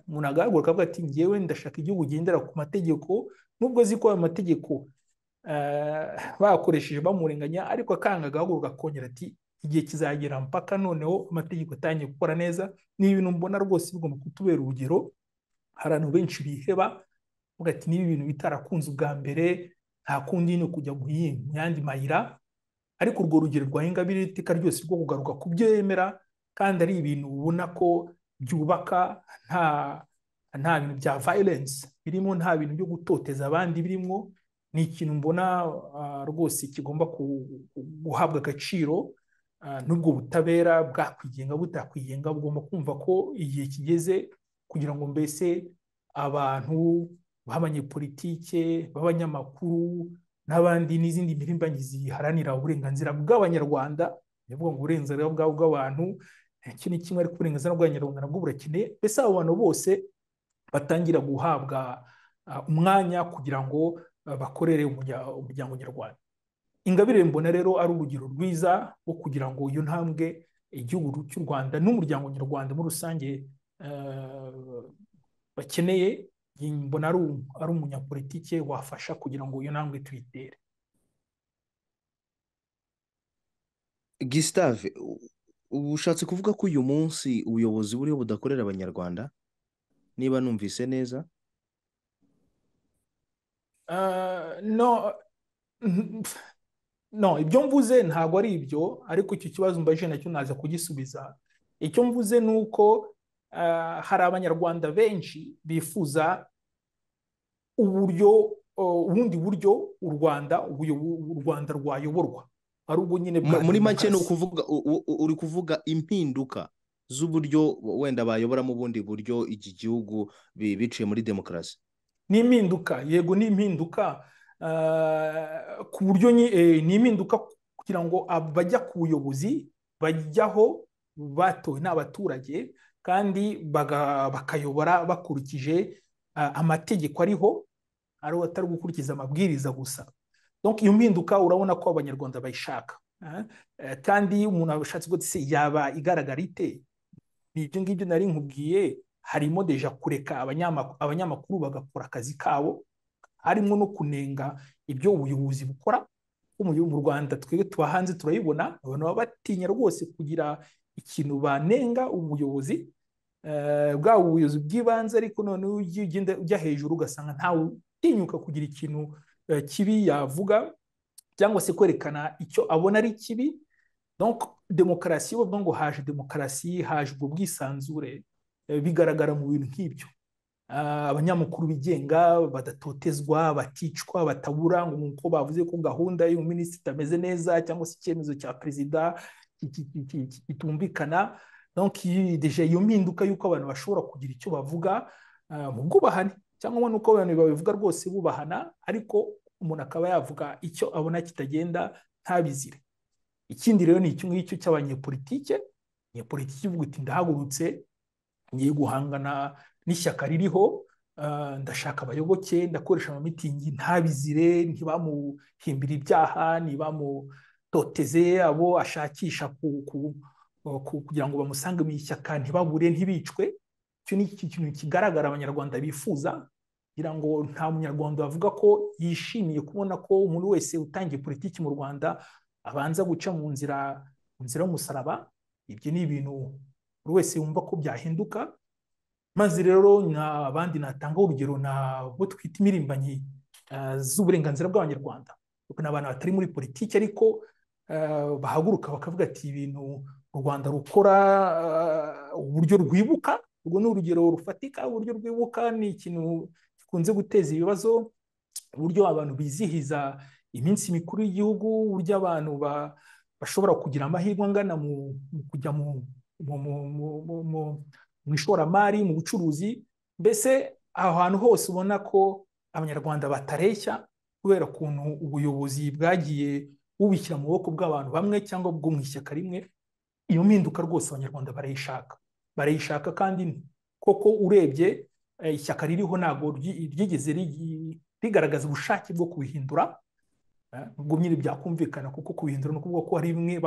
umuntu agahaguruka avuga ati ngewe ndashaka igihugu gendera ku mategeko, nubwo azi ko ayo mategeko bakoresheje bamurenganya, ariko akanga agahaguruka akongera ati igihe kizagera mpaka noneho amategeko atangiye gukora neza. Ni ibintu mbona rwose bigomba kutubera urugero. Hari abantu benshi biheba bavuga ati niba ibintu bitarakunze ubwa mbere nta kundi ni kujya mu yandi mayira, ariko urwo rugero rwa Ingabire iteka ryose rwo kugaruka ku byo yemera, kandi ari ibintu ubona ko byubaka, nta bintu bya violence birimo, nta bintu byo gutoteza abandi birimo. Ni ikintu mbona rwose kigomba guhabwa agaciro. N'ubwo butabera bwakwigenga butakwigenga bugomba kumva ko igihe kigeze kugira ngo mbese abantu b'abanyepolitike, b'abanyamakuru n'abandi n'izindi mpirimbanyi ziharanira uburenganzira bw'abanyarwanda, ndavuga ngo uburenganzira bw'abantu iki ni kimwe, ariko uburenganzira bw'abanyarwanda nabwo burakeneye. Mbese abo bantu bose batangira guhabwa umwanya kugira ngo bakorere umuryango nyarwanda. Ingabire mbona rero ari urugero rwiza rwo kugira ngo iyo ntambwe igihugu cy'u Rwanda n'umuryango nyarwanda muri rusange bakeneye. Mbona ari umunyapolitike wafasha kugira ngo iyo ntambwe tuyitere. Gustave, ubu ushatse kuvuga ko uyu munsi ubuyobozi buriho budakorera abanyarwanda, niba numvise neza? No, ibyo mvuze ntabwo ari ibyo, ariko icyo kibazo mbajije nacyo naza kugisubiza. Icyo mvuze ni uko hari abanyarwanda benshi bifuza ubundi buryo u Rwanda rwayoborwa, ari ubwo nyine bwa Muri make ni demokarasi. ukuvuga uri kuvuga impinduka z'uburyo wenda bayoboramo ubundi buryo iki gihugu biciye muri demokarasi. Ni impinduka, yego ni impinduka, ku buryo ni impinduka kugira ngo abajya ku buyobozi bajyaho batowe n'abaturage, kandi bakayobora bakurikije amategeko ariho, atari gukurikiza amabwiriza gusa. Donc iyo mpinduka urabona ko abanyarwanda bayishaka, kandi umuntu abashatse ko se yaba igaragara ite. Ibyo ngibyo nari nkubwiye, harimo deja kureka abanyamakuru bagakora akazi kabo, harimo no kunenga ibyo ubuyobozi bukora. Mu Rwanda twebwe tuba hanze turayibona, abantu baba batinya rwose kugira ikintu banenga ubuyobozi, bwa ubuyobozi bw'ibanze, ariko noneho ujya hejuru ugasanga ntawe utinyuka kugira ikintu kibi yavuga cyangwa se kwerekana icyo abona ari kibi. Donc demokarasi, iyo bavuga ngo haje demokarasi, haje ubwo bwisanzure, bigaragara mu bintu nk'ibyo. Abanyamakuru bigenga badatotezwa, baticwa, batabura ngo uko bavuze ko gahunda y'umuminisitiri itameze neza cyangwa se icyemezo cya perezida kitumvikana. Donc deja iyo mpinduka y'uko abantu bashobora kugira icyo bavuga mu bwubahane, cyangwa nuko abantu babivuga rwose bubahana, ariko umuntu akaba yavuga icyo abona kitagenda ntabizire. Ikindi rero ni icyo ngicyo cy'abanyepolitike. Abanyepolitike uvuga uti ndahagurutse ngiye guhangana n'ishyaka ririho, ndashaka abayoboke, ndakoresha amamitingi ntabizire, ntibamuhimbira ibyaha, ntibamutoteze abo ashakisha kugira ngo bamusange mu ishyaka, ntibabure, ntibicwe. Icyo ni ikintu kigaragara abanyarwanda bifuza, kugira ngo nta munyarwanda bavuga ko yishimiye kubona ko umuntu wese utangiye politiki mu Rwanda abanza guca mu nzira y'umusaraba. Ibyo ni ibintu buri wese wumva ko byahinduka. maze rero abandi natanga urugero bo twita imirimbanyi z'uburenganzira bw'abanyarwanda, kuko ni abantu batari muri politiki ariko bahaguruka bakavuga ati ibintu u Rwanda rukora, uburyo rwibuka, urwo ni urugero rufatika. Uburyo rwibuka ni ikintu gikunze guteza ibibazo, uburyo abantu bizihiza iminsi mikuru y'igihugu, uburyo abantu bashobora kugira amahirwe angana mu kujya mu ishoramari, mu bucuruzi. Mbese aho hantu hose ubona ko abanyarwanda batareshya kubera ukuntu ubuyobozi bwagiye bubishyira mu maboko bw'abantu bamwe cyangwa bwo mu ishyaka rimwe. Iyo mpinduka rwose abanyarwanda barayishaka kandi koko urebye ishyaka ririho ntabwo ryigeze rigaragaza ubushake bwo kubihindura. Ubwo nyine byakumvikana kuko kubihindura ni ukuvuga ko hari bimwe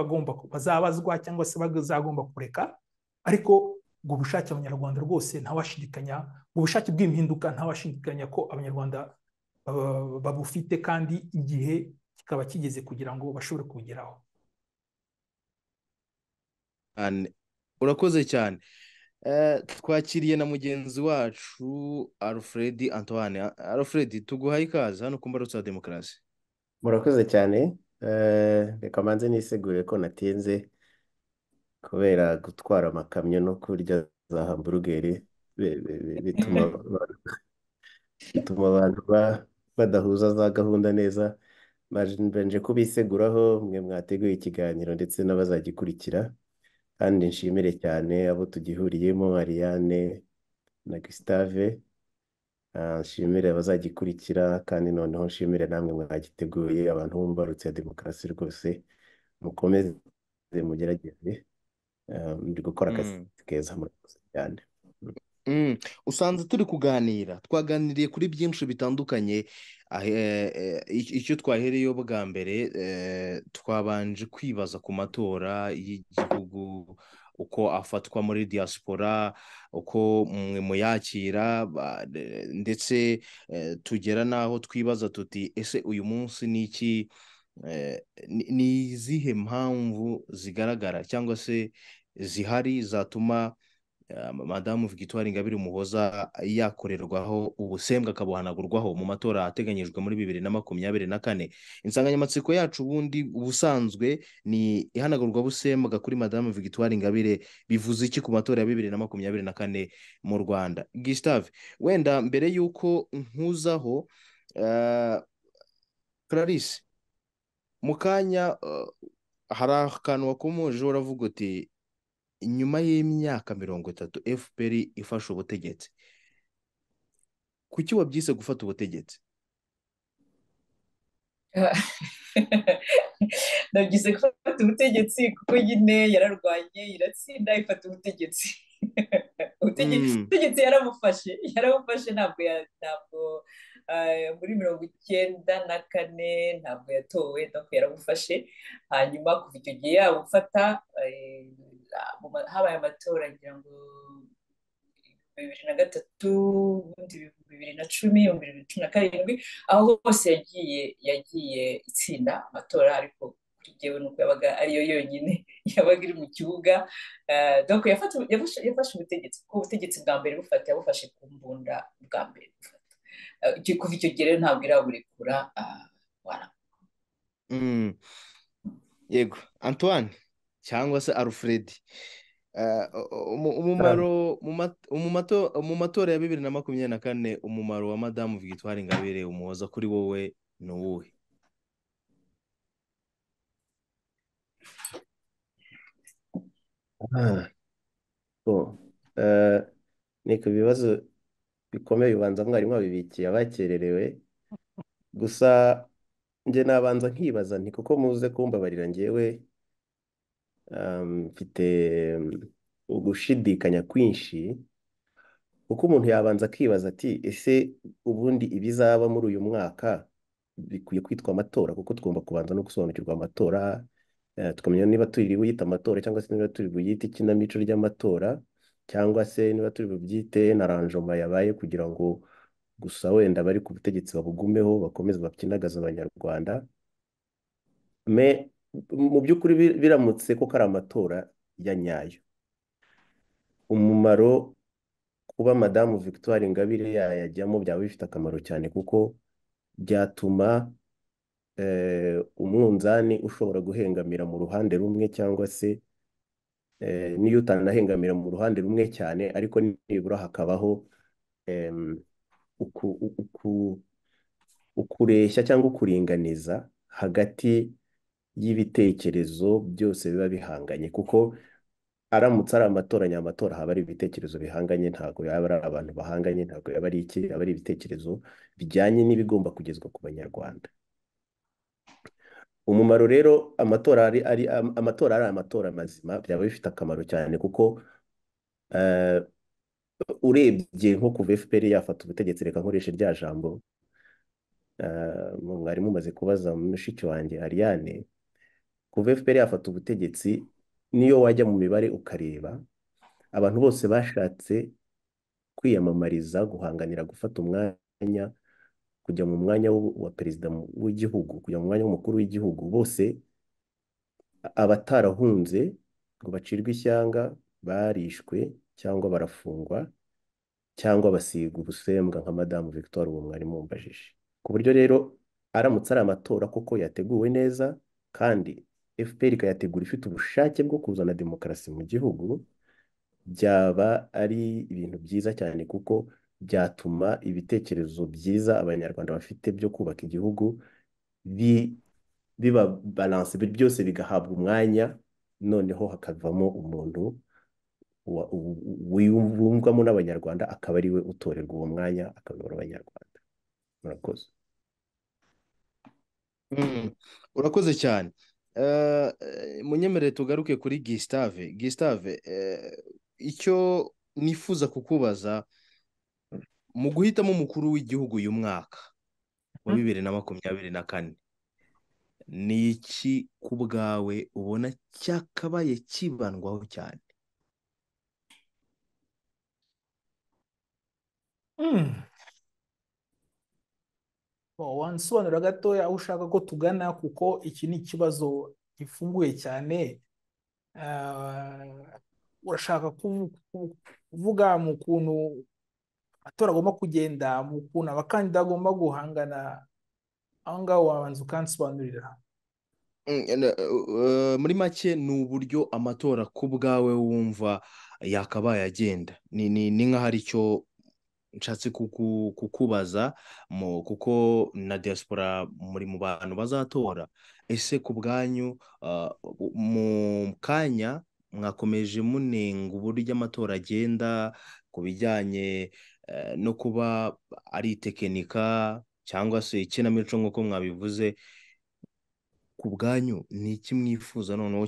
bazabazwa cyangwa se bazagomba kureka, ariko ubwo bushake abanyarwanda rwose ntawashidikanya, ubwo bushake bw'impinduka ntawashidikanya ko abanyarwanda babufite, kandi igihe kikaba kigeze kugira ngo bashobore kubugeraho. Urakoze cyane. Twakiriye na mugenzi wacu Alfred Antoine. Alfred, tuguhaye ikaze hano ku Mbarutso ya Demokarasi. Murakoze cyane. Reka manze nisegure ko natinze kubera gutwara amakamyo no kurya za hamburugeri bituma abantu badahuza za gahunda neza. Mbanje kubiseguraho mwe mwateguye ikiganiro ndetse n'abazagikurikira, kandi nshimire cyane abo tugihuriyemo, Ariane na Gustave. Nshimire abazagikurikira, kandi noneho nshimire namwe mwagiteguye, abantu b'Imbarutso ya Demokarasi. Rwose mukomeze mugerageze, muri gukora akazi keza. Murakoze cyane. Usanze turi kuganira, twaganiriye kuri byinshi bitandukanye. Icyo twahereyeho bwa mbere, twabanje kwibaza ku matora y'igihugu, uko afatwa muri diaspora, uko mwe muyakira, ndetse tugera n'aho twibaza tuti ese uyu munsi ni iki, ni izihe mpamvu zigaragara cyangwa se zihari zatuma Madamu Victoire Ingabire Umuhoza yakorerwaho ubusembwa akabuhanagurwaho mu matora ateganyijwe muri 2024. Insanganyamatsiko yacu ubundi ubusanzwe ni ihanagurwa busembwa kuri Madamu Victoire Ingabire bivuze iki ku matora ya 2024 mu Rwanda. Gustave, wenda mbere yuko nkuzaho, Clarisse, mu kanya hari akantu wakomoje uravuga uti nyuma y'imyaka 30 FPR ifashe ubutegetsi. Kuki wabyise gufata ubutegetsi? Nabyise gufata ubutegetsi kuko nyine yararwanye iratsinda ifata ubutegetsi. Ubutegetsi yaramufashe ntabwo muri 1994 ntabwo yatowe, ntabwo yaramufashe. Hanyuma kuva icyo gihe yabufata, habaye amatora ngira ngo 2003, 2010, 2017, aho hose yagiye itsinda amatora, ariko kuri jyewe nuko yabaga ariyo yonyine yabaga iri mu kibuga. Donc yafashe ubutegetsi, kuko ubutegetsi bwa mbere yabufashe ku mbunda bwa mbere bufata. Kuva icyo gihe rero ntabwo iraburekura. Yego, Antoine cyangwa se Alfred, mu matora ya 2024 umumaro wa Madamu Victoire Ingabire Umuhoza kuri wowe ni uwuhe? Ni ku bibazo bikomeye ubanza mwarimu wabibikiye abakererewe. Gusa njye nabanza nkibaza nti kuko muze kumbabarira, njyewe mfite ugushidikanya kwinshi, kuko umuntu yabanza akibaza ati ese ubundi ibizaba muri uyu mwaka bikwiye kwitwa amatora, kuko tugomba kubanza no gusobanukirwa amatora, tukamenya niba turi buyite amatora cyangwa se niba turi buyite ikinamico ry'amatora, cyangwa se niba turi bubyite na ranjoma yabaye kugira ngo gusa wenda bari ku butegetsi babugumeho bakomeze bakinagaza abanyarwanda. Mu by'ukuri biramutse koko ari amatora ya nyayo, umumaro kuba madamu Victoire Ingabire yajyamo byaba bifite akamaro cyane kuko byatuma umunzani ushobora guhengamira mu ruhande rumwe cyangwa se niyo utanahengamira mu ruhande rumwe cyane ariko nibura hakabaho ukureshya cyangwa ukuringaniza hagati y'ibitekerezo byose biba bihanganye kuko aramutse ari amatora nyamatora haba ari ibitekerezo bihanganye ntabwo yaba ari abantu bahanganye ntabwo yaba ari iki yaba ari ibitekerezo bijyanye n'ibigomba kugezwa ku banyarwanda. Umumaro rero amatora ari amatora mazima byaba bifite akamaro cyane kuko urebye nko kuva FPR yafata ubutegetsi, reka nkoreshe rya jambo mwari mumaze kubaza mushiki wanjye Ariane, kuva FPR yafata ubutegetsi niyo wajya mu mibare ukareba abantu bose bashatse kwiyamamariza guhanganira gufata umwanya kujya mu mwanya wa perezida w'igihugu, kujya mu mwanya w'umukuru w'igihugu, bose abatarahunze ngo bacirwe ishyanga barishwe cyangwa barafungwa cyangwa basiga ubusembwa nka madamu Victoire uwo mwari mumbajije. Ku buryo rero aramutse ari amatora koko yateguwe neza kandi FPR ikayategura ifite ubushake bwo kuzana demokarasi mu gihugu, byaba ari ibintu byiza cyane kuko byatuma ibitekerezo byiza abanyarwanda bafite byo kubaka igihugu biba balance, byose bigahabwa umwanya, noneho hakavamo umuntu wiyumvamo n'abanyarwanda akaba ari we utorerwa uwo mwanya akayobora abanyarwanda. Murakoze. Urakoze cyane. Munyemerere tugaruke kuri Gustave. Icyo nifuza kukubaza mu guhitamo umukuru w'igihugu uyu mwaka wa 2024 ni iki ku bwawe ubona cyakabaye kibandwaho cyane? Wansobanura gatoya aho ushaka ko tugana kuko iki ni ikibazo gifunguye cyane. Urashaka kuvuga mu kuntu amatora agomba kugenda, mu kuntu abakandida agomba guhangana, aho ngaho wabanza ukansobanurira. Muri make ni uburyo amatora ku bwawe wumva yakabaye agenda. Ni nk'aho ari cyo nshatse kukubaza kuko na diaspora muri mu bantu bazatora. Ese ku bwanyu mu kanya mwakomeje munenga uburyo amatora agenda ku bijyanye no kuba ari tekinika cyangwa se ikinamico nk'uko mwabivuze. Ku bwanyu ni iki mwifuza noneho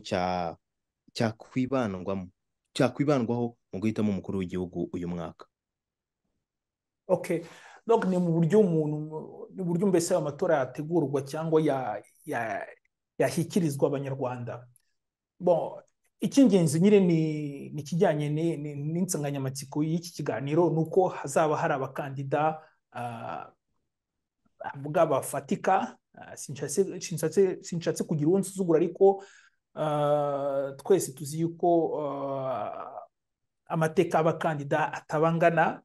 cyakwibandwaho mu guhitamo umukuru w'igihugu uyu mwaka? Okay, donc ni mu buryo mbese amatora yategurwa cyangwa yashyikirizwa abanyarwanda. Bon, icy'ingenzi nyine ni ikijyanye n'insanganyamatsiko y'iki kiganiro, ni uko hazaba hari abakandida bafatika. Sinshatse kugira uwo nsuzugura, ariko twese tuzi yuko amateka y'abakandida atabangana.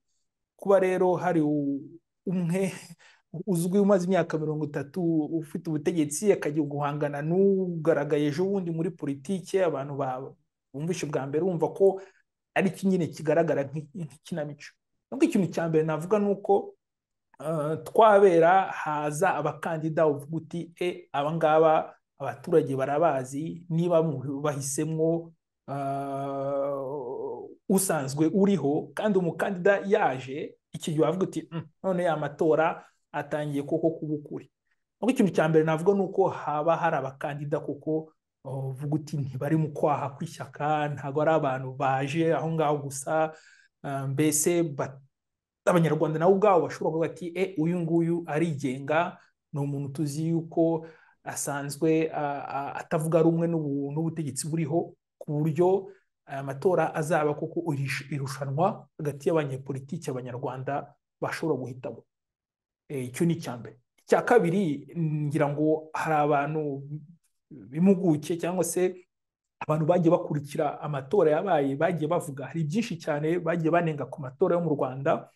Kuba rero hari umwe uzwi umaze imyaka 30 ufite ubutegetsi akajya guhangana n'ugaragaye ejo bundi muri politike, abantu bumvishe bwa mbere bumva ko ari kinyine kigaragara nk'ikinamico. Nubwo ikintu cya mbere navuga ni uko twabera haza abakandida uvuga uti aba ngaba abaturage barabazi, niba bahisemo usanzwe uriho kandi umukandida yaje, iki gihe wavuga uti none ya matora atangiye koko kuba ukuri. Nubwo ikintu cya mbere navuga ni uko haba hari abakandida kuko uvuga uti ntibari mu kwaha kw'ishyaka, ntabwo ari abantu baje aho ngaho gusa, mbese abanyarwanda nabo ubwabo bashobora kuvuga ati uyu nguyu arigenga, ni umuntu tuzi yuko asanzwe atavuga rumwe n'ubutegetsi buriho, ku buryo aya matora azaba koko irushanwa hagati y'abanyepolitiki abanyarwanda bashobora guhitamo. Icyo ni icya mbere. Icya kabiri, ngira ngo hari abantu b'impuguke cyangwa se abantu bagiye bakurikira amatora yabaye bagiye bavuga, hari byinshi cyane bagiye banenga ku matora yo mu Rwanda,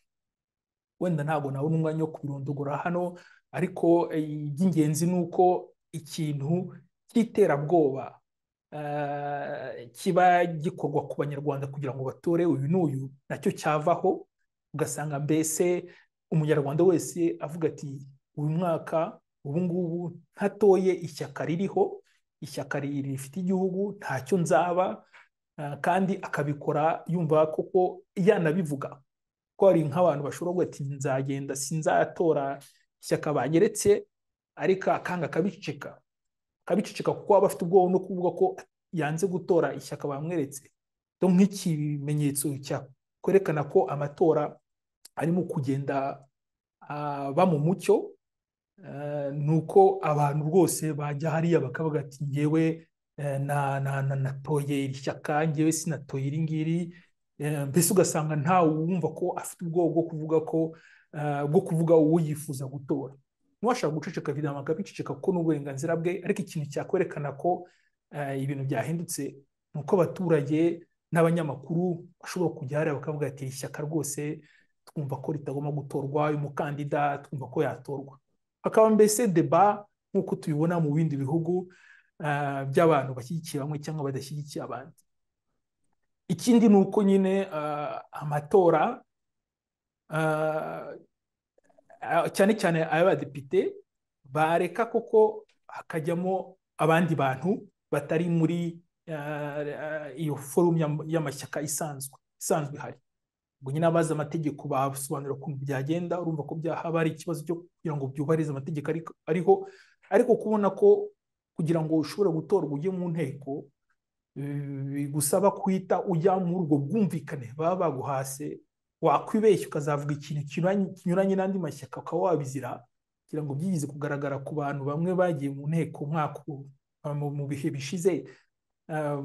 wenda ntabwo nabona umwanya wo kubirondogora hano, ariko iby'ingenzi ni uko ikintu cy'iterabwoba kiba gikorwa ku banyarwanda kugira ngo batore uyu n'uyu nacyo cyavaho, ugasanga mbese umunyarwanda wese avuga ati uyu mwaka ubu ngubu ntatoye ishyaka ririho, ishyaka rifite igihugu ntacyo nzaba, kandi akabikora yumva koko yanabivuga ko hari nk'abantu bashobora kuvuga ati nzagenda sinzatora ishyaka banyeretse, ariko akanga akabiceceka kuko aba afite ubwoba no kuvuga ko yanze gutora ishyaka bamweretse. Nk'ikimenyetso cyakwerekana ko amatora arimo kugenda aba mu mucyo, ni uko abantu rwose bajya hariya bakavuga ati ngewe natoye iri shyaka, ngewe sinatoye iri ngiri, mbese ugasanga ntawe wumva ko afite ubwoba bwo kuvuga uwo yifuza gutora. Ntiwashaka guceceka vidama akabiceceka kuko n'uburenganzira bwe, ariko ikintu cyakwerekana ko ibintu byahindutse ni uko abaturage n'abanyamakuru bashobora kujya hariya bakavuga ati iri shyaka rwose twumva ko ritagomba gutorwa, uyu mukandida twumva ko yatorwa. Hakaba mbese deba nk'uko tubibona mu bindi bihugu by'abantu bashyigikiye bamwe cyangwa badashyigikiye abandi. Ikindi ni uko nyine amatora cyane cyane ay'abadepite bareka koko hakajyamo abandi bantu batari muri iyo forumu y'amashyaka isanzwe ihari. Ubwo nyine abazi amategeko basobanura ukuntu byagenda, urumva ko haba hari ikibazo cyo kugira ngo byubahirize amategeko ariho, ariko kubona ko kugira ngo ushobore gutorwa ujye mu nteko bigusaba kwita ujya muri ubwo bwumvikane baba baguhase, wakwibeshya ukazavuga ikintu kinyuranye n'andi mashyaka ukaba wabizira, kugira ngo byigize kugaragara ku bantu bamwe bagiye mu nteko mu bihe bishize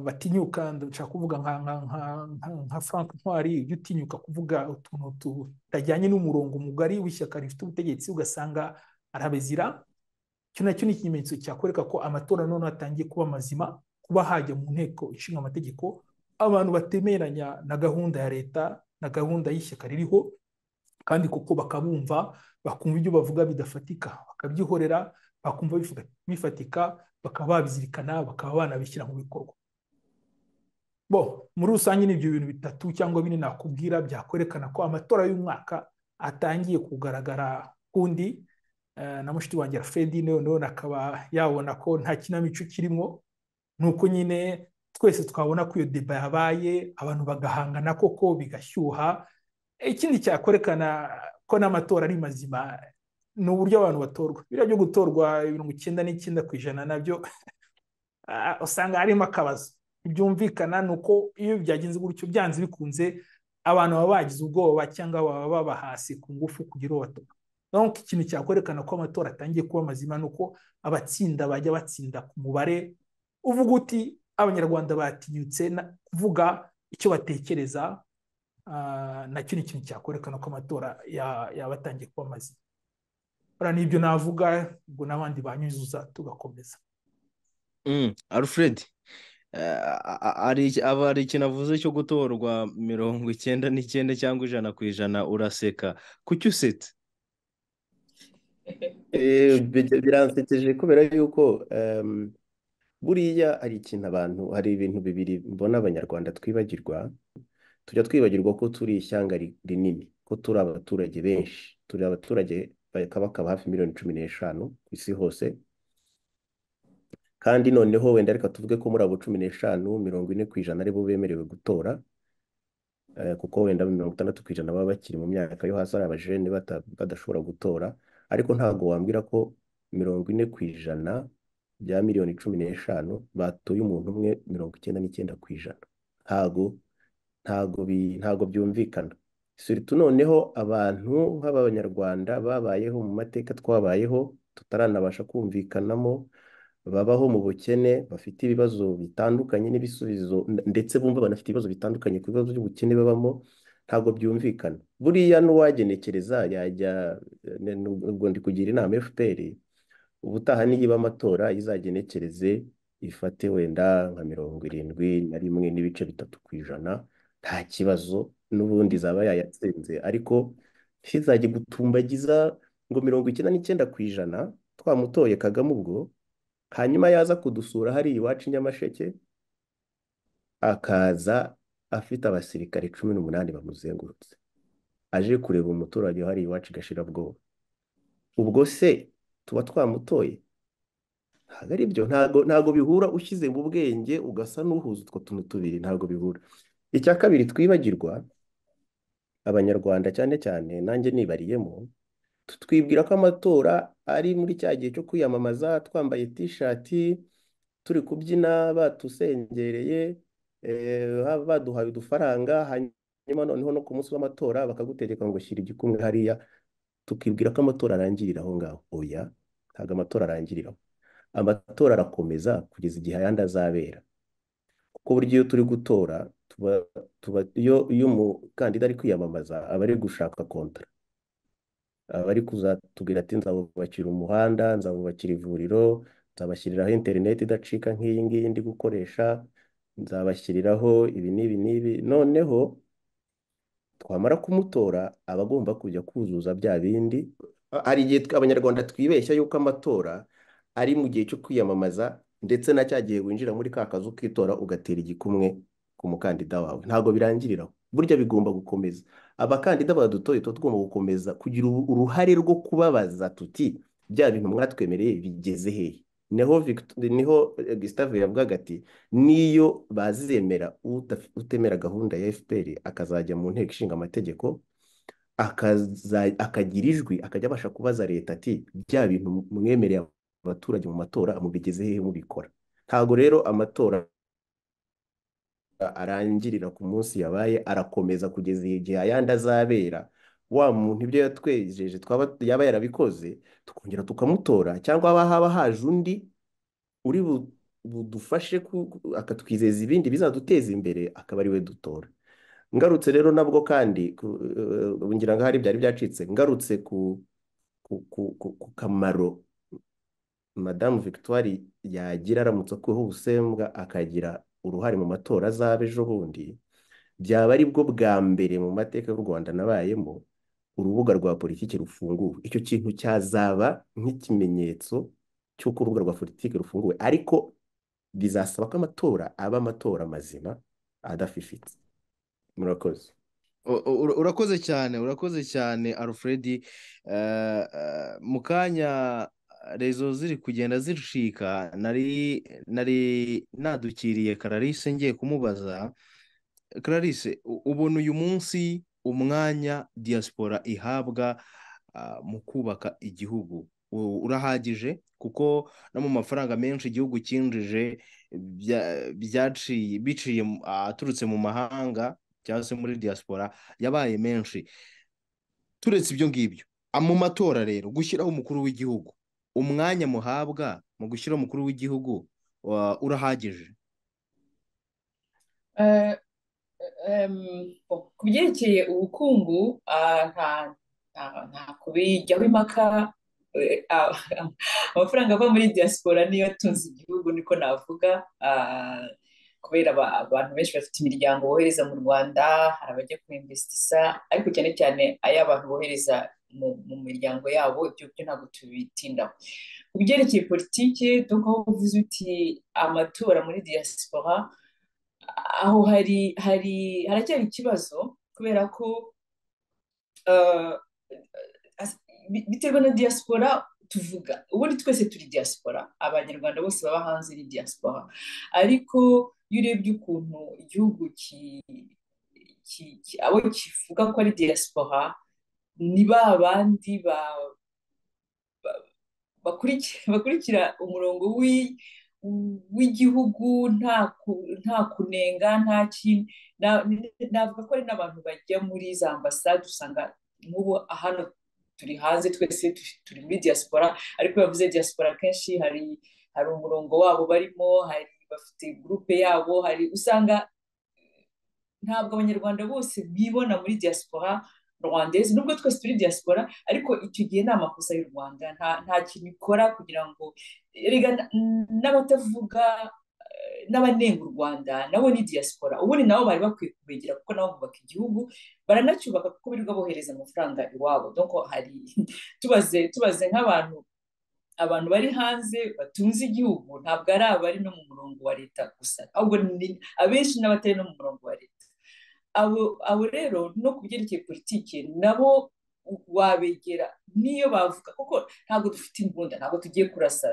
batinyuka. Ndashaka kuvuga nka Frank Ntwari, ujya utinyuka kuvuga utuntu tutajyanye n'umurongo mugari w'ishyaka rifite ubutegetsi, ugasanga arabizira. Icyo nacyo ni ikimenyetso cyakwereka ko amatora noneho atangiye kuba mazima, kuba hajya mu nteko ishinga amategeko abantu batemeranya na gahunda ya leta na gahunda y'ishyaka ririho, kandi kuko bakabumva, bakumva ibyo bavuga bidafatika bakabyihorera, bakumva bifatika bakaba babizirikana, bakaba banabishyira mu bikorwa. Muri rusange ni ibyo bintu bitatu cyangwa bine nakubwira byakwerekana ko amatora y'umwaka atangiye kugaragara kundi. Na mushiki wanjye Alfred none akaba yabona ko nta kinamico kirimo, nuko nyine twese twabona ko iyo deba yabaye, abantu bagahangana koko bigashyuha. Ikindi cyakwerekana ko n'amatora ari mazima ni uburyo abantu batorwa. Biriya byo gutorwa 99% nabyo usanga harimo akabazo. Byumvikana ni uko iyo byagenze gutyo byanze bikunze abantu baba bagize ubwoba cyangwa baba baba hasi ku ngufu kugira uwo batora. Donc ikintu cyakwerekana ko amatora atangiye kuba mazima ni uko abatsinda bajya batsinda ku mubare uvuga uti abanyarwanda batinyutse kuvuga icyo batekereza. Nacyo ni ikintu cyakwerekana ko amatora yaba atangiye kuba mazima. N'ibyo navuga, ubwo n'abandi banyuzuza tugakomeza. Alfred, hari ikintu avuze cyo gutorwa 99% cyangwa 100%, uraseka. Kuki usetse? Biransekeje kubera yuko buriya hari ibintu bibiri mbona abanyarwanda twibagirwa. Tujya twibagirwa ko turi ishyanga rinini, ko turi abaturage benshi, turi abaturage bakaba hafi 15,000,000 ku isi hose. Kandi noneho wenda reka tuvuge ko muri abo 15, 40% aribo bemerewe gutora, kuko wenda 60% baba bakiri mu myaka yo hasi, ari abajene badashobora gutora. Ariko ntabwo wambwira ko 40% bya 15,000,000 batoye umuntu umwe 99%. Ntabwo byumvikana. Surtout noneho abantu nk'abanyarwanda babayeho mu mateka twabayeho tutaranabasha kumvikanamo, babaho mu bukene, bafite ibibazo bitandukanye n'ibisubizo, ndetse bumva banafite ibibazo bitandukanye ku bibazo by'ubukene babamo. Ntabwo byumvikana. Buriya n'uwagenekereza yajya, ubwo ndi kugira inama FPR, ubutaha niba amatora izagenekereze ifate wenda nka 71.3%, nta kibazo n'ubundi zaba yayatsinze, ariko ntizajye gutumbagiza ngo 99% twamutoye Kagame ubwo, hanyuma yaza kudusura hari iwacu i Nyamasheke akaza afite abasirikare 18 bamuzengurutse aje kureba umuturage hari iwacu Gashirabwoba. Ubwo se tuba twamutoye? Ntabwo ari byo, ntabwo bihura. Ushyize mu bwenge ugasa n'uhuza utwo tuntu tubiri, ntabwo bihura. Icya kabiri twibagirwa, abanyarwanda cyane cyane nanjye nibariyemo, twibwira ko amatora ari muri cya gihe cyo kwiyamamaza twambaye t-shati turi kubyina batusengereye, baduhaye udufaranga, hanyuma noneho no ku munsi w'amatora bakagutegeka ngo shyira igikumwe hariya, tukibwira ko amatora arangirira aho ngaho. Oya, ntabwo amatora arangiriraho. Amatora arakomeza kugeza igihe ayandi azabera, kuko burya iyo turi gutora iyo umukandida ari kwiyamamaza aba ari gushaka kontara, aba ari kuzatubwira ati nzabubakira umuhanda, nzabubakira ivuriro, nzabashyiriraho interineti idacika nk'iyi ngiyi ndi gukoresha, nzabashyiriraho ibi n'ibi n'ibi. Noneho twamara kumutora aba agomba kujya kuzuza bya bindi. Hari igihe abanyarwanda twibeshya yuko amatora ari mu gihe cyo kwiyamamaza, ndetse na cya gihe winjira muri ka kazu ukitora ugatera igikumwe ku mukandida wawe. Ntabwo birangiriraho, burya bigomba gukomeza. Abakandida badutoye tuba tugomba gukomeza kugira uruhare rwo kubabaza tuti bya bintu mwatwemereye bigeze hehe. Niho Gustave yavugaga ati niyo bazemera utemera gahunda ya FPR akazajya mu nteko ishinga amategeko akagira ijwi, akajya abasha kubaza leta ati bya bintu mwemereye abaturage mu matora mubigeze hehe mubikora. Ntabwo rero amatora arangirira ku munsi yabaye, arakomeza kugeza igihe ayandi azabera. Wa muntu ibyo yatwejeje yaba yarabikoze, tukongera tukamutora, cyangwa haba haje undi uri budufashe akatwizeza ibindi bizaduteza imbere, akaba ari we dutora. Ngarutse rero nabwo kandi ngira ngo hari byari byacitse, ngarutse ku kamaro Madamu Victoire yagira aramutse akuweho ubusembwa akagira uruhare mu matora azaba ejo bundi, byaba ari bwo bwa mbere mu mateka y'u Rwanda nabayemo urubuga rwa politiki rufunguwe. Icyo kintu cyazaba nk'ikimenyetso cy'uko urubuga rwa politiki rufunguwe, ariko bizasaba ko amatora aba amatora mazima adafifitse. Murakoze. Urakoze cyane Alfred. Mu kanya rezo ziri kugenda zicika, nari nadukiriye Clarisse ngiye kumubaza. Clarisse, ubona uyu munsi umwanya diaspora ihabwa mu kubaka igihugu urahagije? Kuko no mu mafaranga menshi igihugu cyinjije biciye aturutse mu mahanga cyangwa se muri diaspora yabaye menshi. Turetse ibyo ngibyo, mu matora rero gushyiraho umukuru w'igihugu, umwanya muhabwa mu gushyiraho umukuru w'igihugu urahagije? Ku byerekeye ubukungu nta kubijyaho impaka. Amafaranga ava muri diaspora niyo atunze igihugu, niko navuga, kubera abantu benshi bafite imiryango bohereza mu Rwanda, hari abajya kuinvestisa, ariko cyane cyane ay'abantu bohereza mu miryango yabo, ibyo ntabwo tubitindaho. Ku byerekeye politiki, aho uvuze uti amatora muri diaspora, aho haracyari ikibazo, kubera ko biterwa na diaspora tuvuga. Ubundi twese turi diaspora, abanyarwanda bose baba hanze ni diaspora, ariko iyo urebye ukuntu igihugu abo kivuga ko ari diaspora ni ba bandi bakurikira umurongo w'igihugu nta kunenga, nta kintu. Navuga ko ari n'abantu bajya muri za ambasade, usanga nk'ubu hano turi hanze twese turi muri diaspora, ariko bavuze diaspora kenshi hari umurongo wabo barimo, bafite gurupe yabo, usanga ntabwo abanyarwanda bose bibona muri diaspora rwandaise nubwo twese turi diaspora ariko icyo gihe ni amakosa y'u Rwanda nta kintu ikora kugira ngo n'abatavuga n'abanenga u Rwanda nabo ni diaspora ubundi nabo bari bakwiye kubegera kuko nabo bubaka igihugu baranacyubaka kuko birirwa bohereza amafaranga iwabo donc hari tubaze nk'abantu bari hanze batunze igihugu ntabwo ari abari no mu murongo wa leta gusa ahubwo abenshi n'abatari no mu murongo wa leta abo rero no ku byerekeye politiki nabo wabegera niyo bavuga kuko ntabwo dufite imbunda ntabwo tugiye kurasa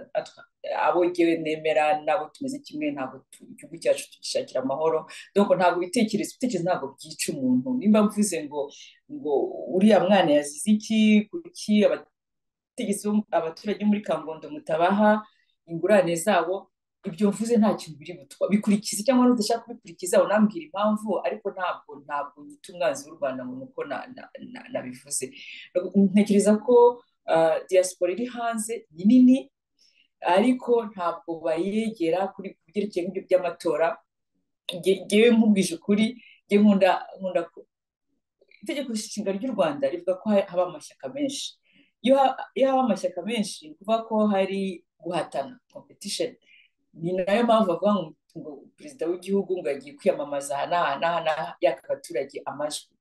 abo ngewe nemera nabo tumeze kimwe ntabwo igihugu cyacu tugishakira amahoro donc ntabwo ibitekerezo ntabwo byica umuntu nimba mvuze ngo uriya mwana yazize iki kuki abaturage muri Kangondo mutabaha ingurane zabo ibyo mvuze nta kintu biri butwa bikurikiza cyangwa n'udashaka kubikurikiza unambwira impamvu ariko ntabwo nyita umwanzi w'u Rwanda ngo nuko nabivuze ntekereza ko diaspora iri hanze ni nini ariko ntabwo bayegera kuri byerekeye nk'ibyo by'amatora ngewe nkubwije ukuri nge nkunda itegeko nshinga ry'u Rwanda rivuga ko haba amashyaka menshi iyo haba amashyaka menshi ni ukuvuga ko hari guhatana competition ni nayo mpamvu bavuga ngo perezida w'igihugu ngo yagiye kwiyamamaza aha yaka abaturage amajwi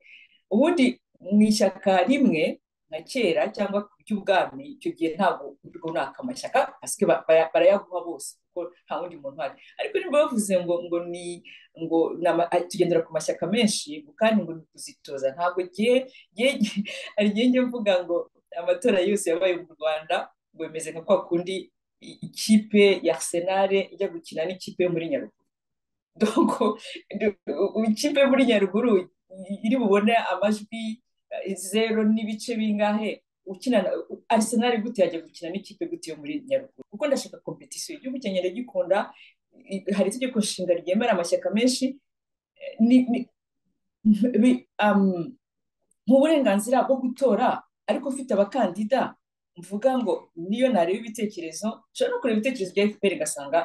ubundi mu ishyaka rimwe nka kera cyangwa ku by'ubwami icyo gihe ntabwo runaka amashyaka asike barayaguha bose kuko nta wundi muntu uhari ariko niba bavuze ngo tugendera ku mashyaka menshi kandi ngo ni kuzitoza ntabwo hari igihe njye mvuga ngo amatora yose yabaye mu Rwanda ngo bimeze nka kwa kundi ikipe ya Arsenal ijya gukina n'ikipe yo muri Nyaruguru donc ikipe yo muri Nyaruguru iri bubone amajwi 0 n'ibice bingahe ukina Arsenal gute yajya gukina n'ikipe gute yo muri Nyaruguru kuko ndashaka competition igihugu cyanjye gikunda hari itegeko nshinga ryemera amashyaka menshi nk'uburenganzira bwo gutora ariko ufite abakandida mvuga ngo niyo nareba ibitekerezo nshobora no kureba ibitekerezo bya FPR gasanga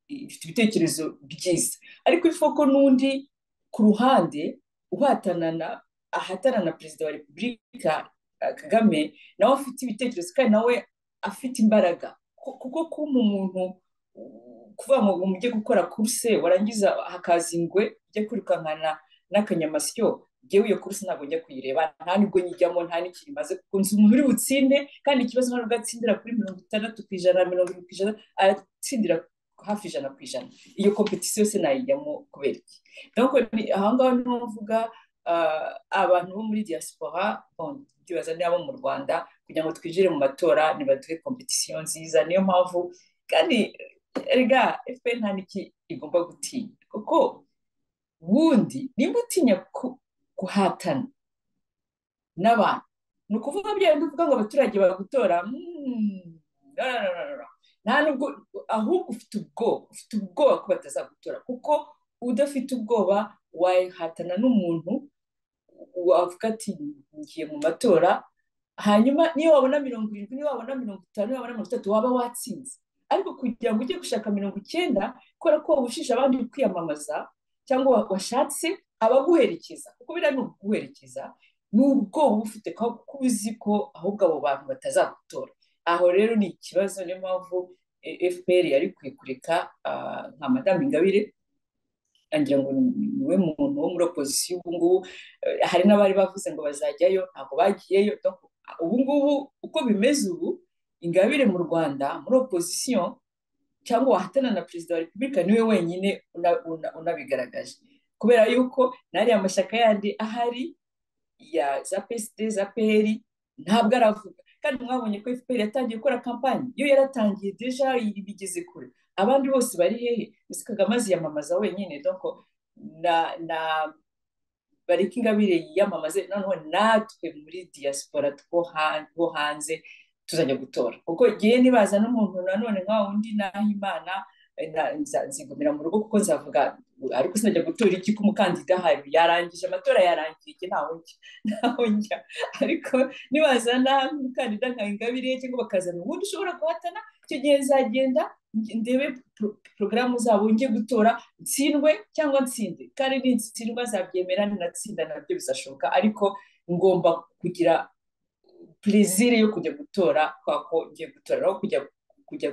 ifite ibitekerezo byiza ariko ifoko n'undi ku ruhande ahatana na perezida wa Repubulika Kagame nawe afite ibitekerezo kandi nawe afite imbaraga kuko kuma umuntu kuvuga ngo mujye gukora kurse warangiza hakaza ingwe ujye kwirukankana n'akanyamasyo ngewe iyo kurse ntabwo njya kuyireba nta nibwo nyijyamo nta n'ikintu imaze kuko nzi umuntu uri butsinde kandi ikibazo ntabwo atsindira kuri 60%, 70%, aratsindira hafi 100%. Iyo competition se nayijyamo kubera iki donc aha ngaho niho mvuga abantu bo muri diaspora ndibaza n'abo mu Rwanda kugira ngo twinjire mu matora nibaduhe competition nziza niyo mpamvu kandi erega FPR nta niki igomba gutinya kuko wundi nimba utinya guhatana n'abantu ni ukuvuga bya uvuga ngo abaturage bagutora nta nubwo ahubwo ufite ubwoba ko batazagutora kuko udafite ubwoba wahatana n'umuntu wavuga ati ngiye mu matora hanyuma niyo wabona 70 niyo wabona 50 niyo wabona 30 waba watsinze ariko kugira ngo ujye gushaka 90 kubera ko ubushisha abandi kwiyamamaza cyangwa washatse abaguherekeza kuko bira ni uguherekeza n'ubwo ufite ko uzi ko ahubwo abo bantu batazagutora aho rero ni ikibazo niyo mpamvu FPR yari kwikureka nka Madame Ingabire angira ngo niwe muntu wo muri opposition ubu ngubu hari n'abari bavuze ngo bazajyayo ntabwo bagiyeyo ubu ngubu uko bimeze ubu Ingabire mu Rwanda muri opposition cyangwa wahatana na perezida wa Repubulika niwe wenyine unabigaragaje kubera yuko nari amashyaka yandi ahari ya za PSD za PL ntabwo aravuga kandi mwabonye ko FPR yatangiye gukora kampanye iyo yaratangiye deja ibigeze kure abandi bose bari hehe Kagame aziyamamaza wenyine donc na bariki Ingabire yiyamamaze noneho natwe muri diaspora two hanze tuzajya gutora kuko giye nibaza n'umuntu nanone nka wundi Nahimana nzigumira mu rugo kuko nzavuga ariko sinajya gutora iki ko umukandida ahari yarangije amatora yarangiye iki ntaho njya ariko nibazana umukandida nka Ingabire cyangwa bakazana ubundi ushobora guhatana icyo gihe nzagenda ndebe porogaramu zabo njye gutora ntsindwe cyangwa ntsinde kandi nintsindwa zabyemera ninatsinda nabyo bizashoboka ariko ngomba kugira plaisir yo kujya gutora kwa ko ngiye gutora aho kujya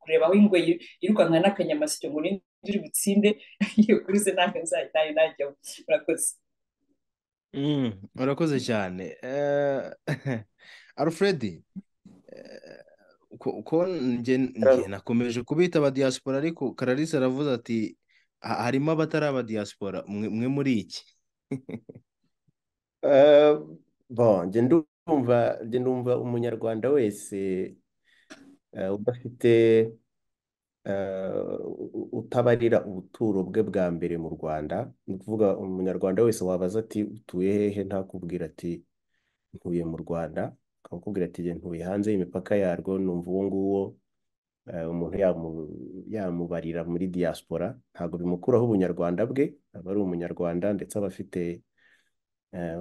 kureba aho ingwe yirukanka n'akanyamasyo ngo ninde uri butsinde iyo kuruze nanjye nzahitaye najya murakoze. Urakoze cyane Alfred, ko njye nakomeje kubita abadiaspora ariko Clarisse aravuze ati harimo abatari abadiaspora mwe muri iki? Bon, njye ndumva umunyarwanda wese udafite utabarira ubuturo bwe bwa mbere mu Rwanda, ni ukuvuga umunyarwanda wese wabaza ati utuye hehe ntakubwira ati ntuye mu Rwanda, akakubwira ati njye ntuye hanze y'imipaka yarwo, numva uwo nguwo umuntu yamubarira muri diaspora. Ntabwo bimukuraho ubunyarwanda bwe, aba ari umunyarwanda ndetse aba afite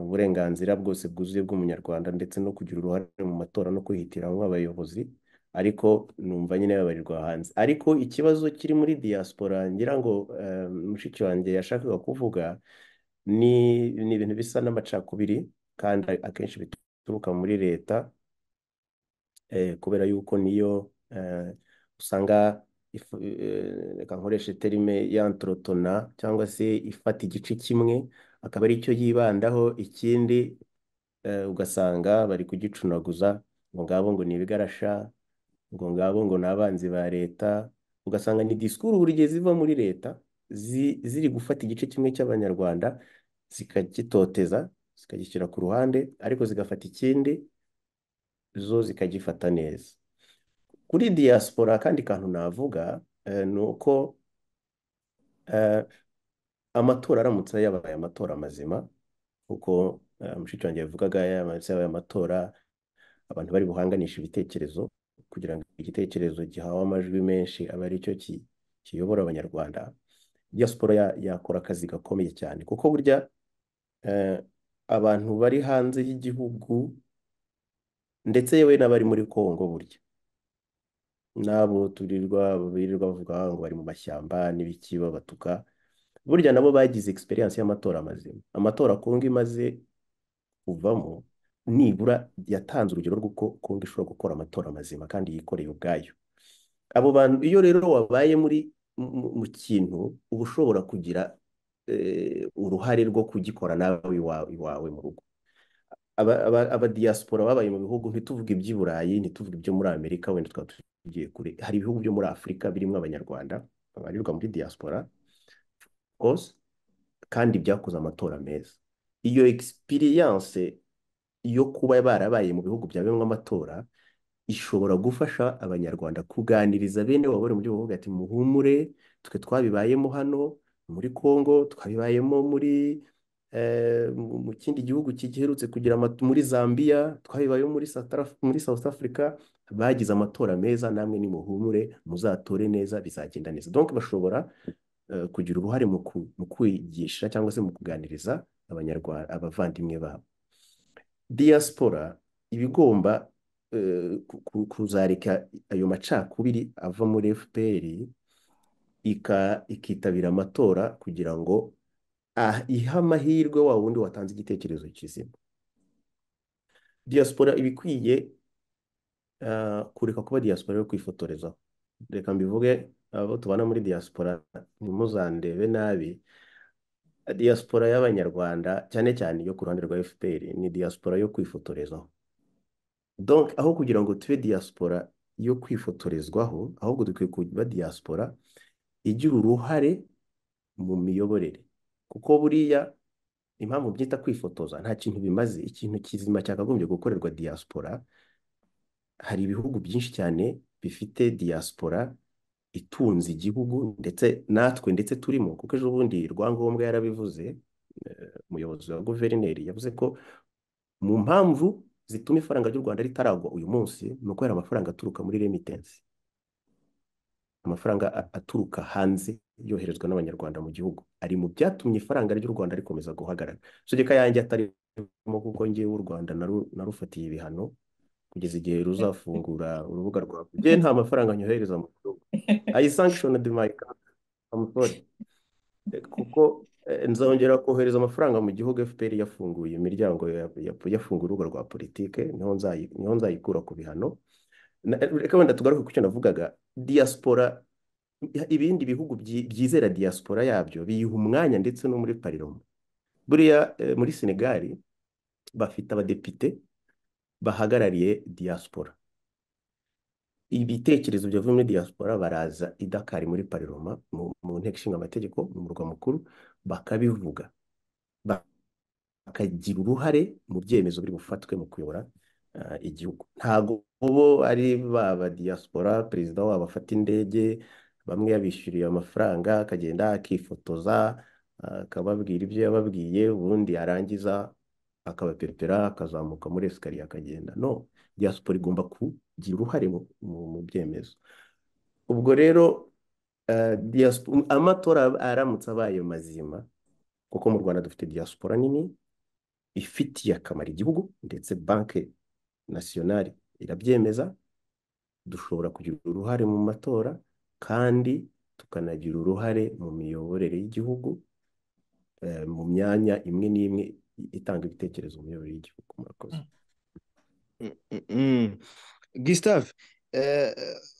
uburenganzira bwose bwuzuye bw'umunyarwanda ndetse no kugira uruhare mu matora no kwihitiramo abayobozi, ariko numva nyine babarirwa hanze. Ariko ikibazo kiri muri diaspora ngira ngo mushiki wanjye yashakaga kuvuga ni ibintu bisa n'amacakubiri kandi akenshi bituruka muri leta, kubera yuko niyo usanga reka nkoreshe terime yantrotona cyangwa se ifata igice kimwe akaba ari cyo yibandaho, ikindi ugasanga bari kugicunaguza ngo ngabo ngo ni ibigarasha, ngo ngabo ngo ni abanzi ba leta. Ugasanga ni disikuru buri gihe ziva muri leta ziri gufata igice kimwe cy'abanyarwanda zikagitoteza zikagishyira ku ruhande, ariko zigafata ikindi zo zikagifata neza. Kuri diaspora kandi kantu navuga ni uko amatora aramutse yabaye amatora mazima, kuko mushiki wanjye yavugaga yabaye amatora abantu bari buhanganisha ibitekerezo kugira ngo igitekerezo gihawe amajwi menshi abe ari cyo kiyobora abanyarwanda, diaspora yakora akazi gakomeye cyane, kuko burya abantu bari hanze y'igihugu ndetse yewe n'abari muri Kongo burya nabo birirwa bavuga ngo bari mu mashyamba n'ibiki babatuka, burya nabo bagize experience y'amatora mazima. Amatora Kongo imaze kuvamo nibura yatanze urugero rw'uko Kongo ishobora gukora amatora mazima kandi yikoreye ubwayo. Abo bantu iyo rero wabaye mu kintu uba ushobora kugira uruhare rwo kugikora nawe iwawe mu rugo. Abadiaspora babaye mu bihugu, ntituvuge iby'i Burayi, ntituvuge ibyo muri Amerika, wenda twaba tugiye kure, hari ibihugu byo muri Afurika birimo abanyarwanda babarirwa muri diaspora rwose kandi byakoze amatora meza. Iyo experience yo kuba barabaye mu bihugu byabemwe amatora ishobora gufasha abanyarwanda kuganiriza bene wabo bari mu gihugu ati muhumure, twe twabibayemo hano muri Kongo, twabibayemo mu kindi gihugu kigiherutse kugira muri Zambia, twabibayemo muri South Africa, bagize amatora meza, namwe nimuhumure muzatore neza bizagenda neza. Donc bashobora kugira uruhare mu kwigisha cyangwa se mu kuganiriza abanyarwanda, abavandimwe babo. Diaspora ibigomba kuzareka ayo macakubiri ava muri FPR ikitabira amatora kugira ngo ihe amahirwe wa wundi watanze igitekerezo kizima. Diaspora ibikwiye kureka kuba diaspora yo kwifotorezaho. Reka mbivuge abo tubana muri diaspora ntimuzandebe nabi, diaspora y'abanyarwanda cyane cyane yo ku ruhande rwa FPR ni diaspora yo kwifotorezaho. Donc aho kugira ngo tube diaspora yo kwifotorezwaho, ahubwo dukwiye kuba diaspora igira uruhare mu miyoborere, kuko buriya impamvu byita kwifotoza nta kintu bimaze. Ikintu kizima cyakagombye gukorerwa diaspora, hari ibihugu byinshi cyane bifite diaspora itunze igihugu ndetse natwe ndetse turimo, kuko ejo bundi Rwangombwa yarabivuze, umuyobozi wa guverineri yavuze ko mu mpamvu zituma ifaranga ry'u Rwanda ritaragwa uyu munsi ni uko hari amafaranga aturuka muri remittance, amafaranga aturuka hanze yoherezwa n'abanyarwanda mu gihugu, ari mu byatumye ifaranga ry'u Rwanda rikomeza guhagarara. Sogeka yanjye atarimo kuko ngewe u Rwanda narufatiye ibihano kugeza igihe ruzafungura urubuga rwa ngewe nta mafaranga nyohereza mu gihugu. I sanctioned my country. I'm sorry. Kuko nzongera kohereza amafaranga mu gihugu FPR yafunguye imiryango yafunguye urubuga rwa politike, niho nzayikura ku bihano. Reka wenda tugaruke ku cyo navugaga, diaspora, ibindi bihugu byizera diaspora yabyo biyiha umwanya ndetse no muri Parlement. Buriya muri Senegal bafite abadepite bahagarariye diaspora. Ibitekerezo byavuye muri diaspora baraza i Dakar muri Parlement, mu nteko ishinga amategeko mu murwa mukuru, bakabivuga, bakagira uruhare mu byemezo biri bufatwe mu kuyobora igihugu. Ntabwo bo ari baba diaspora perezida wabo afata indege, bamwe yabishyuriye amafaranga akagenda akifotoza akababwira ibyo yababwiye, ubundi yarangiza akabapepera akazamuka muri esikariye akagenda. No, diaspora igomba kugira uruhare mu byemezo. Ubwo rero amatora aramutse abaye mazima, kuko mu Rwanda dufite diaspora nini ifitiye akamaro igihugu, ndetse banke nasiyonari irabyemeza, dushobora kugira uruhare mu matora kandi tukanagira uruhare mu miyoborere y'igihugu, mu myanya imwe n'imwe itanga ibitekerezo mu miyoborere y'igihugu. Murakoze. Gustave,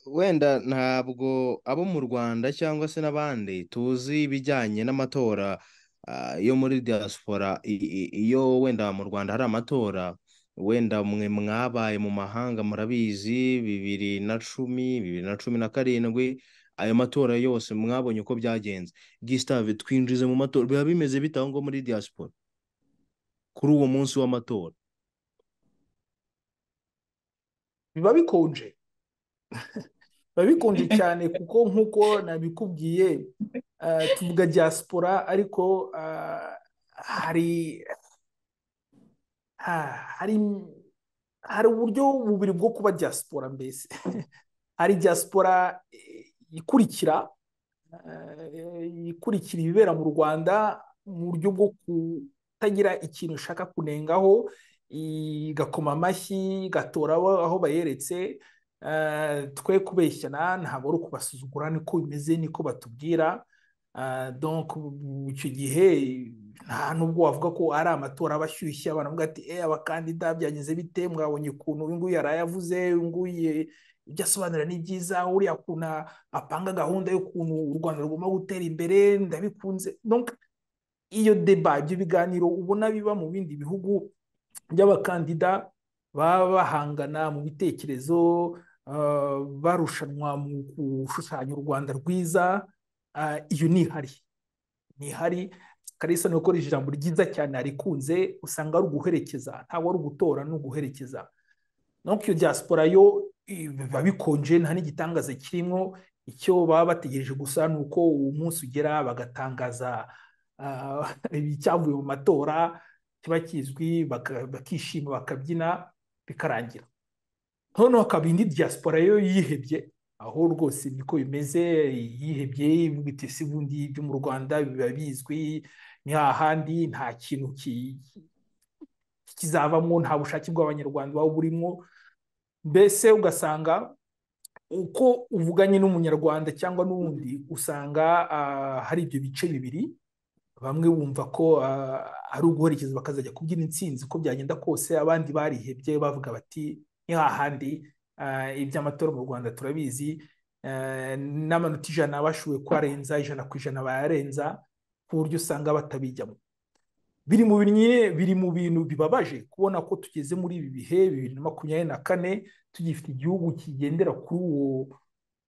wenda ntabwo abo mu Rwanda cyangwa se n'abandi tuzi ibijyanye n'amatora yo muri diaspora. Iyo wenda mu Rwanda hari amatora, wenda mwe mwabaye mu mahanga murabizi, 2010, 2017, ayo matora yose mwabonye uko byagenze. Gustave, twinjize mu matora, biba bimeze bite aho ngo muri diaspora kuri uwo munsi w'amatora? Biba bikonje biba bikonje cyane, kuko nk'uko nabikubwiye, tuvuga diaspora ariko hari uburyo bubiri bwo kuba diaspora. Mbese hari diaspora ikurikira ibibera mu Rwanda mu buryo bwo kutagira ikintu ishaka kunengaho, igakoma amashyi, igatora aho bayeretse. Twe kubeshyana, ntabwo ari ukubasuzugura, niko bimeze, niko batubwira. Donc icyo gihe nta nubwo wavuga ko ari amatora abashyushye, abantu bavuga ati abakandida byagenze bite, mwabonye ukuntu uyu nguyu yarayavuze, uyu nguyu ibyo asobanura ni byiza, uriya kuntu apanga gahunda y'ukuntu u Rwanda rugomba gutera imbere, ndabikunze. Donc iyo deba, ibyo biganiro ubona biba mu bindi bihugu by'abakandida baba bahangana mu bitekerezo, barushanwa mu gushushanya u Rwanda rwiza, iyo ntihari. Kalisa ni ukoresha ijambo ryiza cyane, arikunze, usanga ari uguherekeza, ntabwo ari ugutora, ni uguherekeza. Donc iyo diaspora yo biba bikonje, nta n'igitangaza kirimo. Icyo baba bategereje gusa ni uko uwo munsi ugera bagatangaza icyavuye mu matora, kiba kizwi, bakishima, bakabyina, bikarangira. Noneho hakaba indi diaspora yo yihebye, aho rwose niko bimeze, yihebye, ivuga iti ese ubundi ibyo mu Rwanda biba bizwi, ni hahandi nta kintu kizavamo, nta bushake bw'abanyarwanda baba burimo. Mbese ugasanga uko uvuganye n'umunyarwanda cyangwa n'undi, usanga hari ibyo bice bibiri. Bamwe bumva ko ari uguherekeza bakazajya kubyina intsinzi uko byagenda kose, abandi barihebye bavuga bati ni hahandi, iby'amatora mu Rwanda turabizi, n'amanota 100 bashoboye kurenza 100% bayarenza, ku buryo usanga batabijyamo. Biri mu bintu bibabaje kubona ko tugeze muri ibi bihe 2024 tugifite igihugu kigendera kuri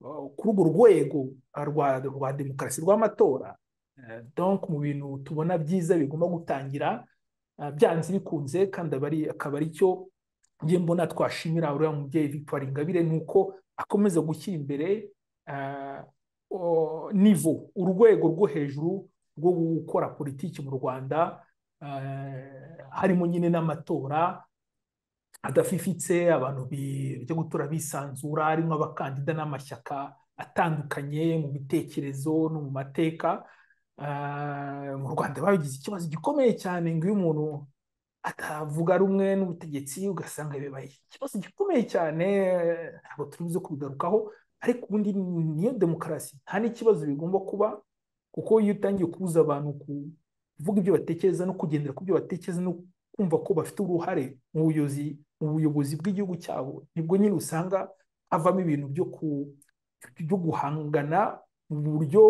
urwo rwego rwa demokarasi rw'amatora. Donc mu bintu tubona byiza bigomba gutangira byanze bikunze, kandi akaba ari cyo ngiye mbona twashimira uriya mubyeyi Victoire Ingabire, nuko akomeza gushyira imbere urwego rwo hejuru rwo gukora politiki mu Rwanda, harimo nyine n'amatora adafifitse, abantu byo gutora bisanzura, harimo abakandida n'amashyaka atandukanye mu bitekerezo no mu mateka. Mu Rwanda bagize ikibazo gikomeye cyane ngo iyo umuntu atavuga rumwe n'ubutegetsi ugasanga bibaye ikibazo gikomeye cyane, ntabwo turi buze kubigarukaho, ariko ubundi niyo demokarasi, nta n'ikibazo bigomba kuba, kuko iyo utangiye kubuza abantu kuvuga ibyo batekereza no kugendera ku byo batekereza no kumva ko bafite uruhare mu buyobozi bw'igihugu cyabo, nibwo nyine usanga havamo ibintu byo guhangana mu buryo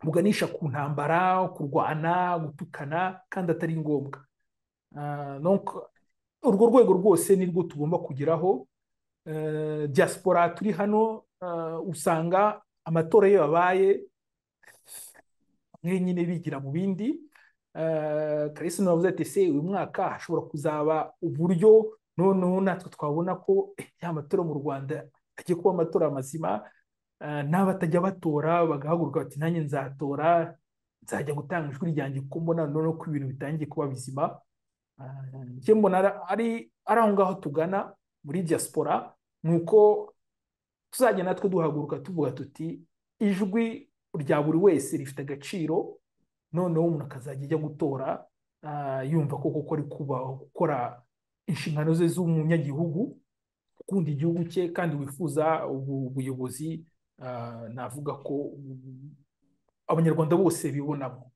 buganisha ku ntambara, kurwana, gutukana, kandi atari ngombwa. Urwo rwego rwose nirwo tugomba kugeraho. Diaspora turi hano usanga amatora iyo yabaye nyine bigira mu bindi. Kalisa navuze ati se uyu mwaka hashobora kuzaba uburyo noneho natwe twabona ko ya matora mu Rwanda agiye kuba amatora mazima, n'abatajya batora bagahaguruka bati nanjye nzatora, nzajya gutanga ijwi ryanjye kuko mbona noneho ko ibintu bitangiye kuba bizima. Njye mbona ari aho ngaho tugana muri diaspora, nuko tuzajya natwe duhaguruka tuvuga tuti ijwi rya buri wese rifite agaciro, noneho umuntu akazajya ajya gutora yumva ko koko ari gukora inshingano ze z'umunyagihugu, ukunda igihugu cye kandi wifuza ubuyobozi navuga ko abanyarwanda bose bibonamo.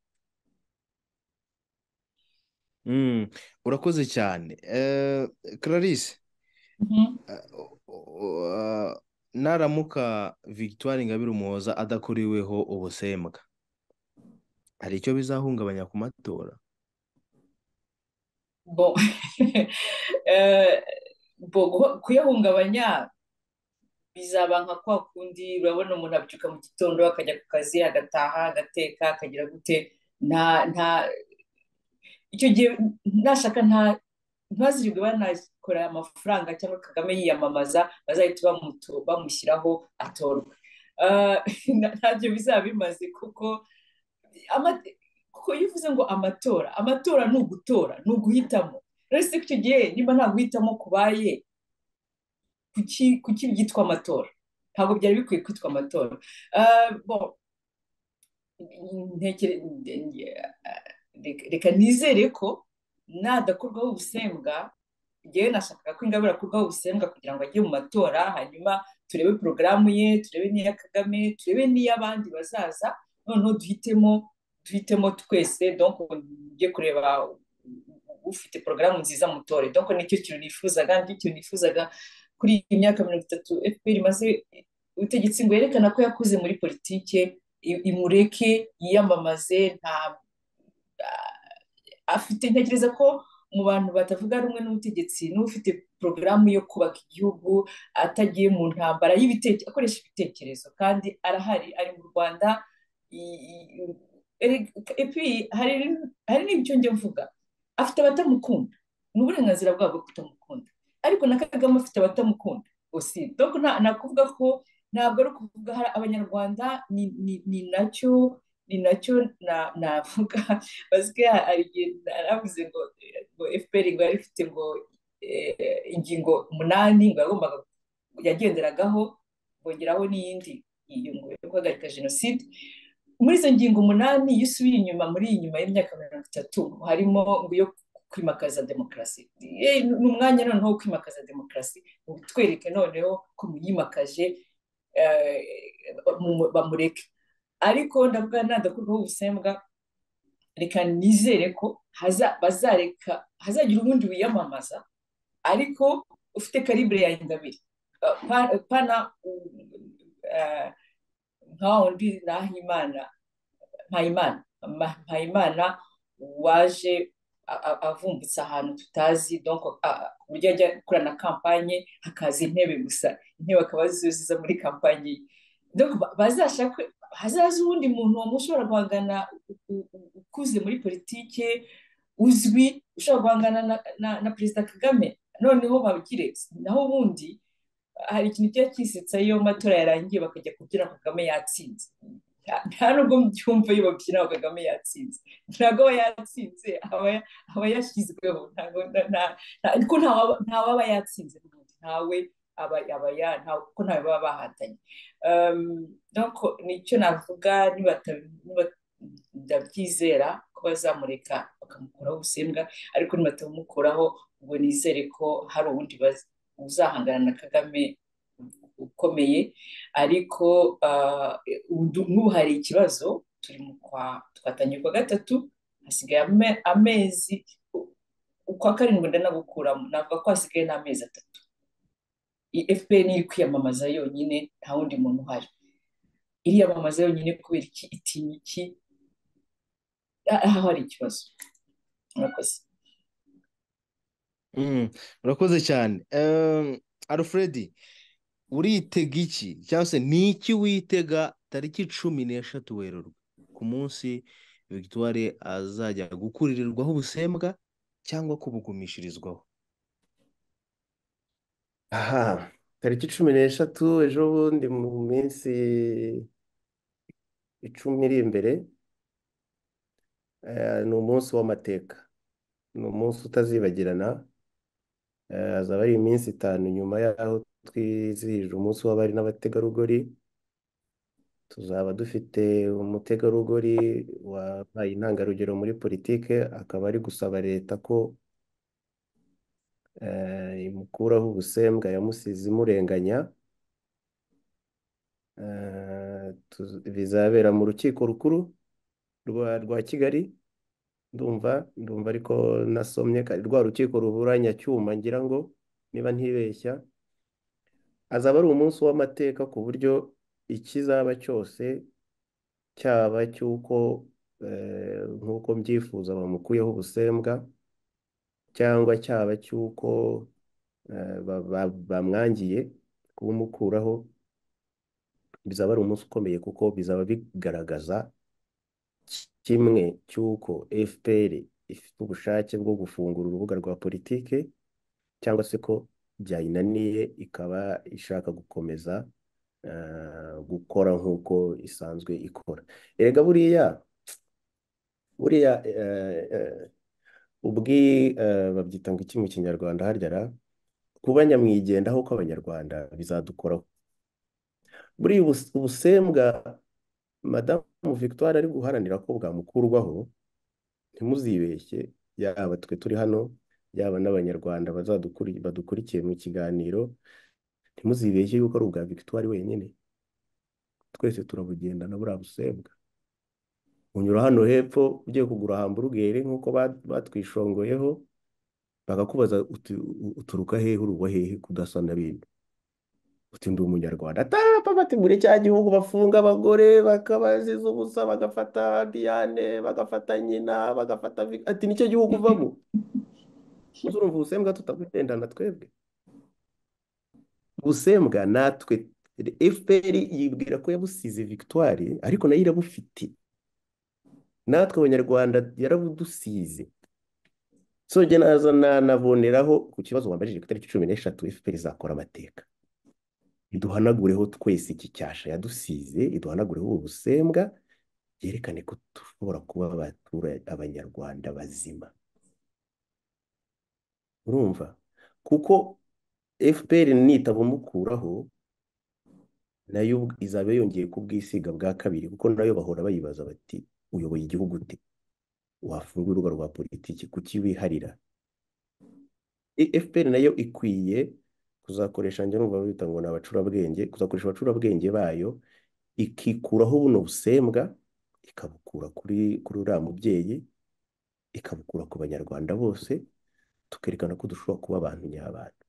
Urakoze cyane Clarisse. Naramuka Victoire Ingabire Umuhoza adakoreweho ubusembwa, hari icyo bizahungabanya ku matora? Kuyahungabanya bizaba nka kwa kundi urabona umuntu abyuka mu gitondo akajya ku kazi, agataha, agateka, akagira gute, icyo gihe ntashaka ntazirirwe banakora amafaranga cyangwa Kagame yiyamamaza bazahita bamushyiraho atorwa. Ntabyo bizaba bimaze, kuko iyo uvuze ngo amatora ni ugutora, ni uguhitamo. Rero se icyo gihe niba nta guhitamo kubaye, kuki byitwa amatora? Ntabwo byari bikwiye kwitwa amatora. Reka nizere ko nadakorwaho ubusembwa, njyewe nashakaga ko Ingabire akorwaho ubusembwa kugira ngo ajye mu matora, hanyuma turebe porogaramu ye, turebe n'iya Kagame, turebe n'iy'abandi bazaza, noneho duhitemo twese, donc njye kureba ufite porogaramu nziza mutore. Donc nicyo kintu nifuzaga kuri iyi myaka 30 FPR imaze ubutegetsi, ngo yerekana ko yakuze muri politike, imureke yiyamamaze. Ntekereza ko mu bantu batavuga rumwe n'ubutegetsi n'ufite porogaramu yo kubaka igihugu, atagiye mu ntambara akoresha ibitekerezo, kandi arahari, ari mu Rwanda. Hari n'ibyo njye mvuga, afite abatamukunda, ni uburenganzira bwabo bwo kutamukunda, ariko na Kagame afite abatamukunda aussi. Donc nakuvuga ko ntabwo ari ukuvuga hari abanyarwanda, ni nacyo navuga. Bazwi hari igihe naravuze ngo FPR ngo yari ifite ngo ingingo 8 ngo yagenderagaho, bongeraho n'iyindi yo guhagarika jenoside. Muri izo ngingo 8 iyo usubiye inyuma y'imyaka 30 harimo ngo yo kwimakaza demokarasi. Ni umwanya noneho wo kwimakaza demokarasi, twereke noneho ko muyimakaje, bamureke. Ariko ndavuga nadakorwaho ubusembwa, reka nizere ko hazagira ubundi wiyamamaza, ariko ufite calibre ya Ingabire, pana nka undi Mpayimana waje avumbutse ahantu tutazi, donc uburyo ajya gukora na kampanye, hakaza intebe gusa, intebe akaba ziza muri kampanye. Donc bazashaka hazaza uwundi muntu ushobora guhangana, ukuze muri politike, uzwi, ushobora guhangana na Perezida Kagame, noneho babigire. Naho ubundi hari ikintu cyo kisetsa iyo matora yarangiye bakajya kubyina Kagame yatsinze. Nta nubwo mbyumva iyo babyina Kagame yatsinze, ntabwo aba yatsinze, aba yashyizweho, ariko ntawaba yatsinze, ntawe kuko ntawe baba bahatanye. Donc nicyo navuga, ndabyizera ko bazamureka bakamukuraho ubusembwa, ariko nibatamukuraho ngo nizere ko hari ubundi uzahangana na Kagame ukomeye. Ariko n'ubu hari ikibazo, twatangiye kwa gatatu, hasigaye amezi, ukwa karindwi ndanagukuramo, navuga ko hasigaye n'amezi 3. FPR iri kwiyamamaza yonyine, nta wundi muntu uhari. Iriyamamaza yonyine kubera iki? Itinya iki? Aho hari ikibazo. Murakoze. Murakoze cyane. Alfred, uritega iki cyangwa se ni iki witega tariki 16 Werurwe, ku munsi Victoire azajya gukuririrwaho ubusembwa cyangwa kubugumishirizwaho? aha tariki 16 ejo bundi, mu minsi 10 iri imbere, ni umunsi w'amateka, ni umunsi utazibagirana. Azaba ari iminsi 5 nyuma y'aho twizihije umunsi w'abari n'abategarugori. Tuzaba dufite umutegarugori wabaye intangarugero muri politike, akaba ari gusaba leta ko imukuraho ubusembwa yamusize imurenganya. Bizabera mu rukiko rukuru rwa Kigali, ndumva ariko nasomye rwa rukiko ruburanya Cyuma, ngira ngo niba ntibeshya. Azaba ari umunsi w'amateka ku buryo ikizaba cyose, cyaba cy'uko nk'uko mbyifuza bamukuyeho ubusembwa, cyangwa cyaba cy'uko bamwangiye kubumukuraho, bizaba ari umunsi ukomeye, kuko bizaba bigaragaza kimwe cy'uko FPR ifite ubushake bwo gufungura urubuga rwa politike, cyangwa se ko byayinaniye ikaba ishaka gukomeza gukora nk'uko isanzwe ikora. Erega buriya babyita ngo iki mu Kinyarwanda harya kuba nyamwigendaho kw'Abanyarwanda bizadukoraho. Buriya ubusembwa Madamu Victoire ari guharanira ko bwamukurwaho, ntimuzibeshye, yaba twe turi hano, yaba n'Abanyarwanda badukurikiye mu kiganiro, ntimuzibeshye yuko ari ubwa Victoire wenyine. Twese turabugendana buriya busembwa. Unyura hano hepfo ugiye kugura hamburugeri nk'uko batwishongoyeho, bakakubaza uturuka hehe, uruwa hehe, kudasa na bino. Uti ndi Umunyarwanda. Bati muri cya gihugu bafunga abagore bakabaziza ubusa, bagafata Diane, bagafata nyina, bagafata ati nicyo gihugu uvamo. Urumva ubusembwa tutabugendana twebwe. Ubusembwa natwe FPR yibwira ko yabusize Victoire, ariko nayo irabufite. Natwe Abanyarwanda yarabudusize. So njye naboneraho ku kibazo wambajije ku itariki 16 FPR izakora amateka. Iduhanagureho twese iki cyasha yadusize, iduhanagureho ubusembwa, yerekane ko dushobora kuba Abanyarwanda bazima. Urumva? Kuko FPR nitabumukuraho, nayo izaba yongeye kubwisiga bwa kabiri, kuko nayo bahora bayibaza bati uyoboye igihugu ute, wafungura urubuga rwa politiki, kuki wiharira? FPR nayo ikwiye kuzakoresha, njye numva bita ngo ni abacurabwenge, kuzakoresha abacurabwenge bayo, ikikuraho buno busembwa, ikabukura kuri uriya mubyeyi, ikabukura ku Banyarwanda bose, tukerekana ko dushobora kuba abantu nyabantu.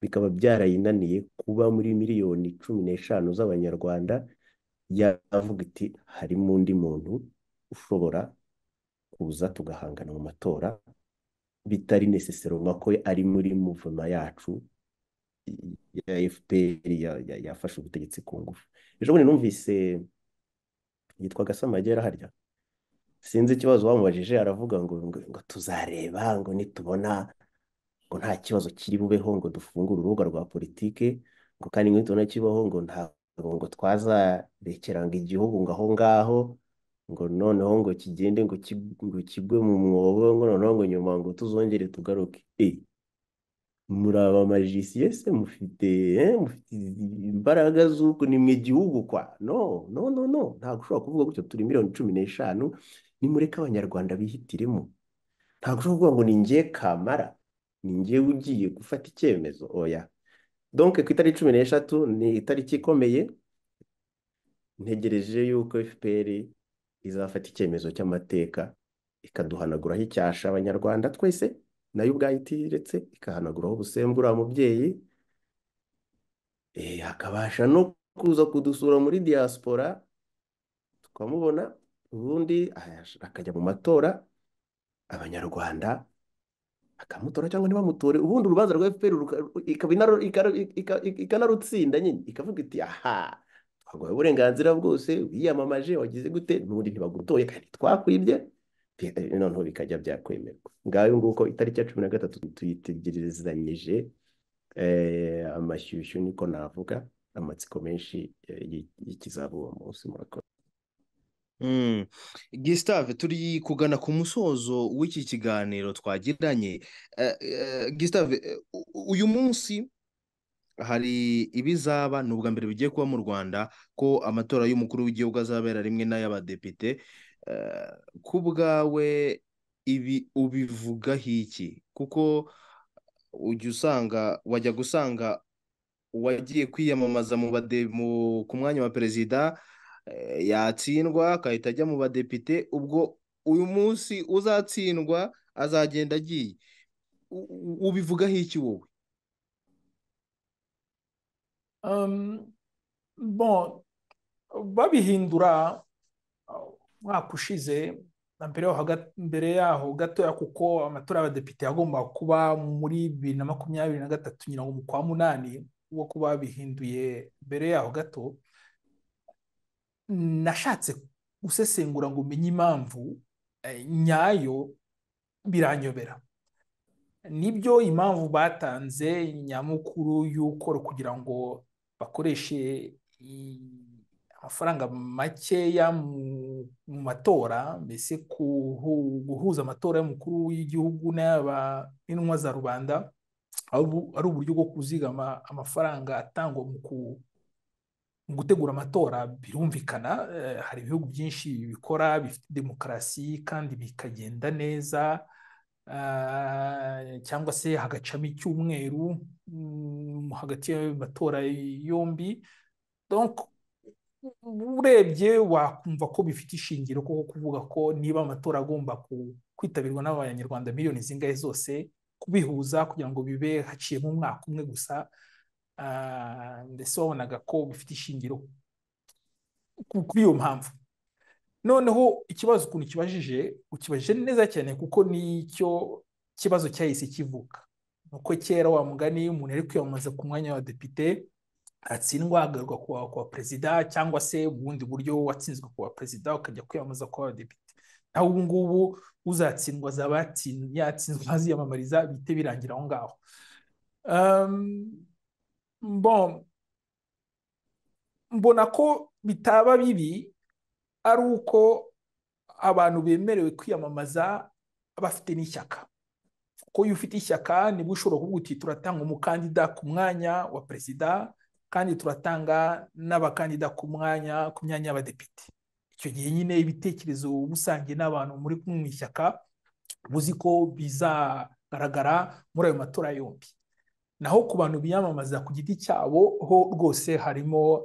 Bikaba byarayinaniye kuba muri miliyoni 15 z'Abanyarwanda yavuga iti harimo undi muntu ushobora kuza tugahangana mu matora, bitari necessairement ko ari muri movement yacu ya FPR yafashe ubutegetsi ku ngufu. Ejo bundi numvise yitwa Gasamagera harya, sinzi ikibazo bamubajije, aravuga ngo tuzareba, ngo nitubona ngo nta kibazo kiri bubeho ngo dufungure urubuga rwa politike, ngo kandi ngo nitubona kibaho ngo twazarekeranga igihugu ngo aho ngaho, ngo noneho ngo kigende ngo kigwe mu mwobo, ngo noneho ngo nyuma ngo tuzongere tugaruke. muri abamajisiye se mufite imbaraga z'uko ni mwe gihugu kwa no no no no ntabwo ushobora kuvuga gutyo turi miliyoni 15 nimureke abanyarwanda bihitiremo ntabwo ushobora kuvuga ngo ni njye kamara ni njye ugiye gufata icyemezo oya donc ku itariki 16 ni itariki ikomeye ntegereje yuko FPR izafata icyemezo cy'amateka ikaduhanaguraho icyasha abanyarwanda twese nayo ubwayo itiretse ikahanaguraho ubusembura mubyeyi akabasha no kuza kudusura muri diaspora tukamubona ubundi akajya mu matora abanyarwanda akamutora cyangwa ntibamutore ubundi urubanza rwa FPR ikanarutsinda nyine ikavuga iti aha twaguhaye uburenganzira bwose wiyamamaje wagize gute n'ubundi ntibagutoye kandi twakwibye noneho bikajya byakwemerwa ngayo nguko itariki ya 13 tuyitegerezanyije amashyushyu niko navuga amatsiko menshi y'ikizaba uwo munsi murakoze. Gustave turi kugana ku musozo w'iki kiganiro twagiranye. Gustave, uyu munsi hari ibizaba ni ubwa mbere bigiye kuba mu Rwanda ko amatora y'umukuru w'igihugu azabera rimwe n'ay'abadepite. Ku bwawe ibi ubivugaho iki? Kuko wajya gusanga uwagiye kwiyamamaza ku mwanya wa perezida yatsindwa akahita ajya mu badepite, ubwo uyu munsi uzatsindwa azagenda agiye. Ubivugaho iki wowe? Bon, babihindura umwaka ushize mbere yaho gatoya kuko amatora y'abadepite yagomba kuba muri 2023 nyina mu kwa munani wo kuba bihinduye mbere yaho gato. Nashatse gusesengura ngo umenye impamvu nyayo, biranyobera. Nibyo impamvu batanze nyamukuru y'uko kugira ngo bakoreshe amafaranga makeya mu matora, mbese guhuza amatora y'umukuru w'igihugu n'intumwa za rubanda ari uburyo bwo kuzigama amafaranga atangwa mu gutegura amatora. Birumvikana, hari ibihugu byinshi bikora bifite demokarasi kandi bikagenda neza, cyangwa se hagacamo icyumweru hagati y'amatora yombi. Donc urebye wakumva ko bifite ishingiro koko kuvuga ko niba amatora agomba kwitabirwa n'abanyarwanda miliyoni zingahe zose, kubihuza kugira ngo bibe haciyemo umwaka umwe gusa, mbese wabonaga ko bifite ishingiro kuri iyo mpamvu. Noneho ikibazo ukuntu ukibajije neza cyane, kuko nicyo kibazo cyahise kivuka. Nuko kera wa mugani umuntu ari kwiyamamaza ku mwanya wa depite atsindwa agaruka kuwa perezida, cyangwa se ubundi buryo watsinzwe kuwa perezida ukajya kwiyamamaza kuwa depite. Naho ubu ngubu uzatsindwa azaba yatsinzwe aziyamamariza bite birangira aho ngaho. Bon, mbona ko bitaba bibi ari uko abantu bemerewe kwiyamamaza bafite n'ishyaka. Kuko iyo ufite ishyaka nibwo ushobora kuvuga uti turatanga umukandida ku mwanya wa perezida kandi turatanga n'abakandida ku myanya y'abadepite. Icyo gihe nyine ibitekerezo ubusange n'abantu muri kumwe mu ishyaka buzi ko bizagaragara muri ayo matora yombi. Naho ku bantu biyamamaza ku giti cyabo ho rwose harimo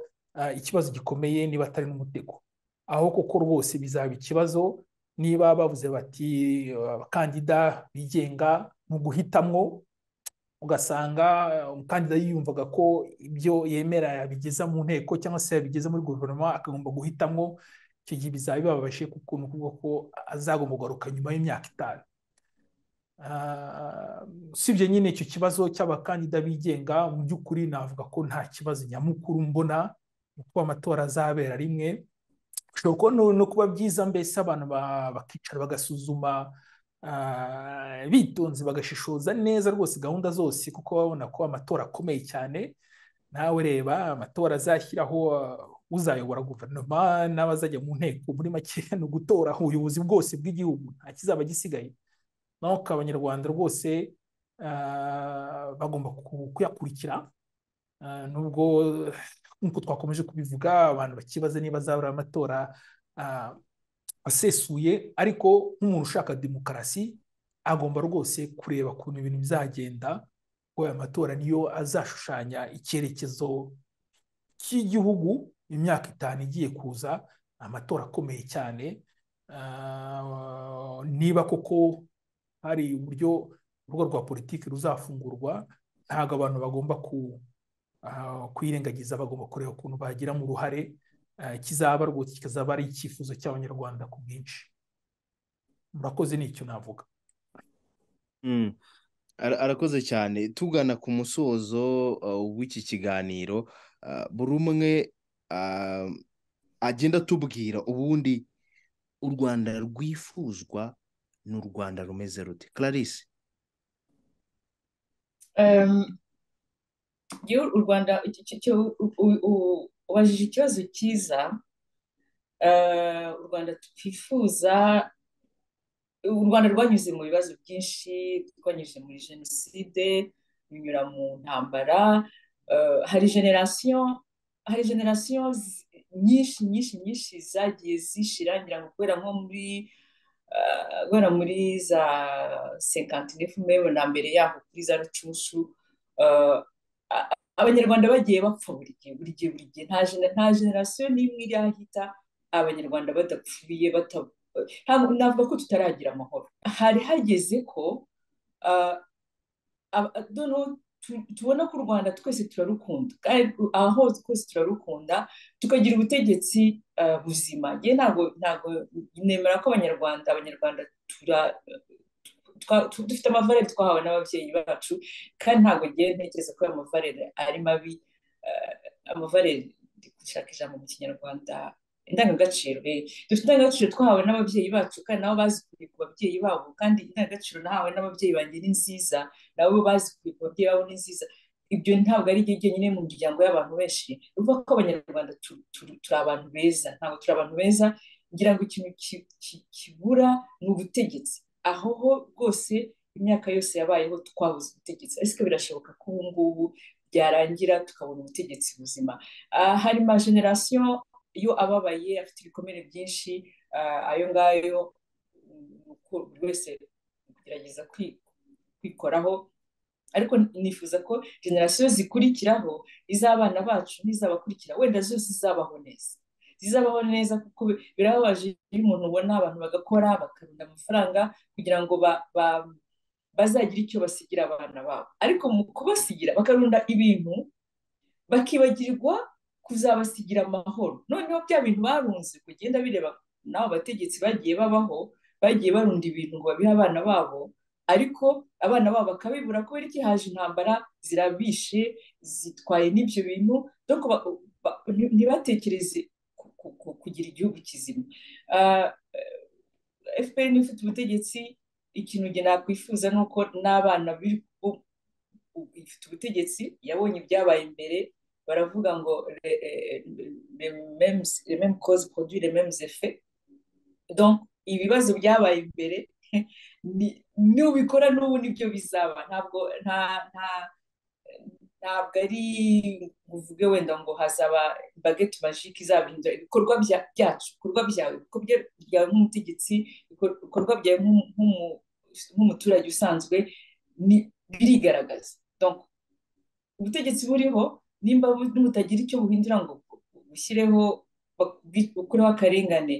ikibazo gikomeye, niba atari n'umutego. Aho koko rwose bizaba ikibazo niba bavuze bati abakandida bigenga mu guhitamwo, ugasanga umukandida yiyumvaga ko ibyo yemera yabigeza mu nteko cyangwa se yabigeza muri guverinoma akagomba guhitamwo. Icyo gihe bizaba bibabaje kuko ni ukuvuga ko azagomba kugaruka nyuma y'imyaka 5. Usibye nyine icyo kibazo cy'abakandida bigenga, mu by'ukuri navuga ko nta kibazo nyamukuru mbona kuko amatora azabera rimwe. Bishobora no kuba byiza mbese abantu bakicara bagasuzuma bitonze, bagashishoza neza rwose gahunda zose, kuko babona ko amatora akomeye cyane. Nawe reba amatora azashyiraho uzayobora guverinoma n'abazajya mu nteko, muri make ni ugutora ubuyobozi bwose bw'igihugu, nta kizaba gisigaye. Nuko abanyarwanda rwose bagomba kuyakurikira, nubwo nk'uko twakomeje kubivuga abantu bakibaza niba azaba amatora asesuye, ariko nk'umuntu ushaka demokarasi agomba rwose kureba ukuntu ibintu bizagenda, ko aya matora niyo azashushanya icyerekezo cy'igihugu imyaka 5 igiye kuza, amatora akomeye cyane. Niba koko hari uburyo urubuga rwa politiki ruzafungurwa, ntabwo abantu bagomba kwirengagiza, bagomba kureba ukuntu bagira mu ruhare, kizaba rwose kikazaba ari icyifuzo cy'abanyarwanda ku bwinshi. Murakoze, nicyo navuga. Arakoze cyane. Tugana ku musozo w'iki kiganiro, buri umwe agenda atubwira ubundi u Rwanda rwifuzwa ni u Rwanda rumeze rute. Clarisse? u Rwanda ubajije ikibazo cyiza. U Rwanda twifuza, u Rwanda rwanyuze mu bibazo byinshi, twanyuze muri jenoside, binyura mu ntambara. Hari generasiyo nyinshi zagiye zishira, ngira ngo guhera muri za 59 na mbere yaho kuri za Rucushu, abanyarwanda bagiye bapfa buri gihe. Nta generasiyo n'imwe irahita abanyarwanda badapfuye, navuga ko tutaragira amahoro. Hari hageze ko tubona ko u Rwanda twese turarukunda, aho twese turarukunda, tukagira ubutegetsi buzima. Ntabwo nemera ko abanyarwanda dufite amavarere twahawe n'ababyeyi bacu, kandi ntabwo ntekereza ko ayo mavarere ari mabi. Amavarere, gushaka ijambo mu kinyarwanda, indangagaciro. Dufite indangagaciro twahawe n'ababyeyi bacu, kandi nabo bazikuye ku babyeyi babo, kandi indangagaciro nahawe n'ababyeyi banjye ni nziza, nabo bazikuye ku babyeyi babo ni nziza. Ibyo ntabwo ari igihe nyine mu miryango y'abantu benshi. Uvuga ko abanyarwanda turi abantu beza, ntabwo turi abantu beza. Ngira ngo ikintu kibura ni ubutegetsi. Aho ho rwose imyaka yose yabayeho twabuze ubutegetsi, ariko birashoboka ko ubu ngubu byarangira tukabona ubutegetsi buzima. Hari ma generasiyo iyo ababaye afite ibikomere byinshi, ayo ngayo buri wese kugerageza kwikoraho, ariko nifuza ko generasiyo zikurikiraho, iz'abana bacu n'izabakurikira, wenda zose zizabaho neza, kuko birababaje iyo umuntu ubona abantu bagakora bakarunda amafaranga kugira ngo bazagire icyo basigira abana babo, ariko mu kubasigira bakarunda ibintu bakibagirwa kuzabasigira amahoro. Noneho bya bintu barunze kugenda bireba n'abo bategetsi bagiye babaho, bagiye barunda ibintu ngo babihe abana babo, ariko abana babo bakabibura kubera iki? Haje intambara, zirabishe, zitwaye n'ibyo bintu, ntibatekereze kugira igihugu kizima. FPR niyo ifite ubutegetsi. Ikintu njye nakwifuza ni uko n'abana ifite ubutegetsi, yabonye ibyabaye imbere, baravuga ngo les mêmes causes produisent les mêmes effets. Donc ibibazo byabaye imbere nubikora n'ubu nibyo bizaba. Ntabwo ari uvuge wenda ngo hazaba baguette magique izabihindura. Ibikorwa byacu, ibikorwa byawe nk'umutegetsi, ibikorwa byawe nk'umuturage usanzwe birigaragaza. Donc ubutegetsi buriho, nimba mutagira icyo buhindura ngo bukureho akarengane,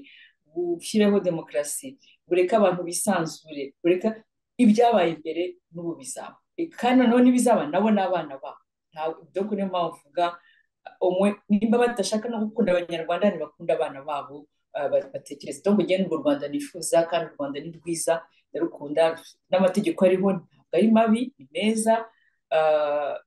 bushyireho demokarasi, bureka abantu bisanzure, bureka ibyabaye imbere n'ubu bizaba, kandi noneho n'ibizaba nabo n'abana babo. Ntabwo niyo mpamvu uvuga nimba badashaka no gukunda abanyarwanda, ntibakunda abana babo, batekereza. Donc ugenda u Rwanda nifuza, kandi u Rwanda ni rwiza, ndarukunda, n'amategeko ariho ntabwo ari mabi, ni meza.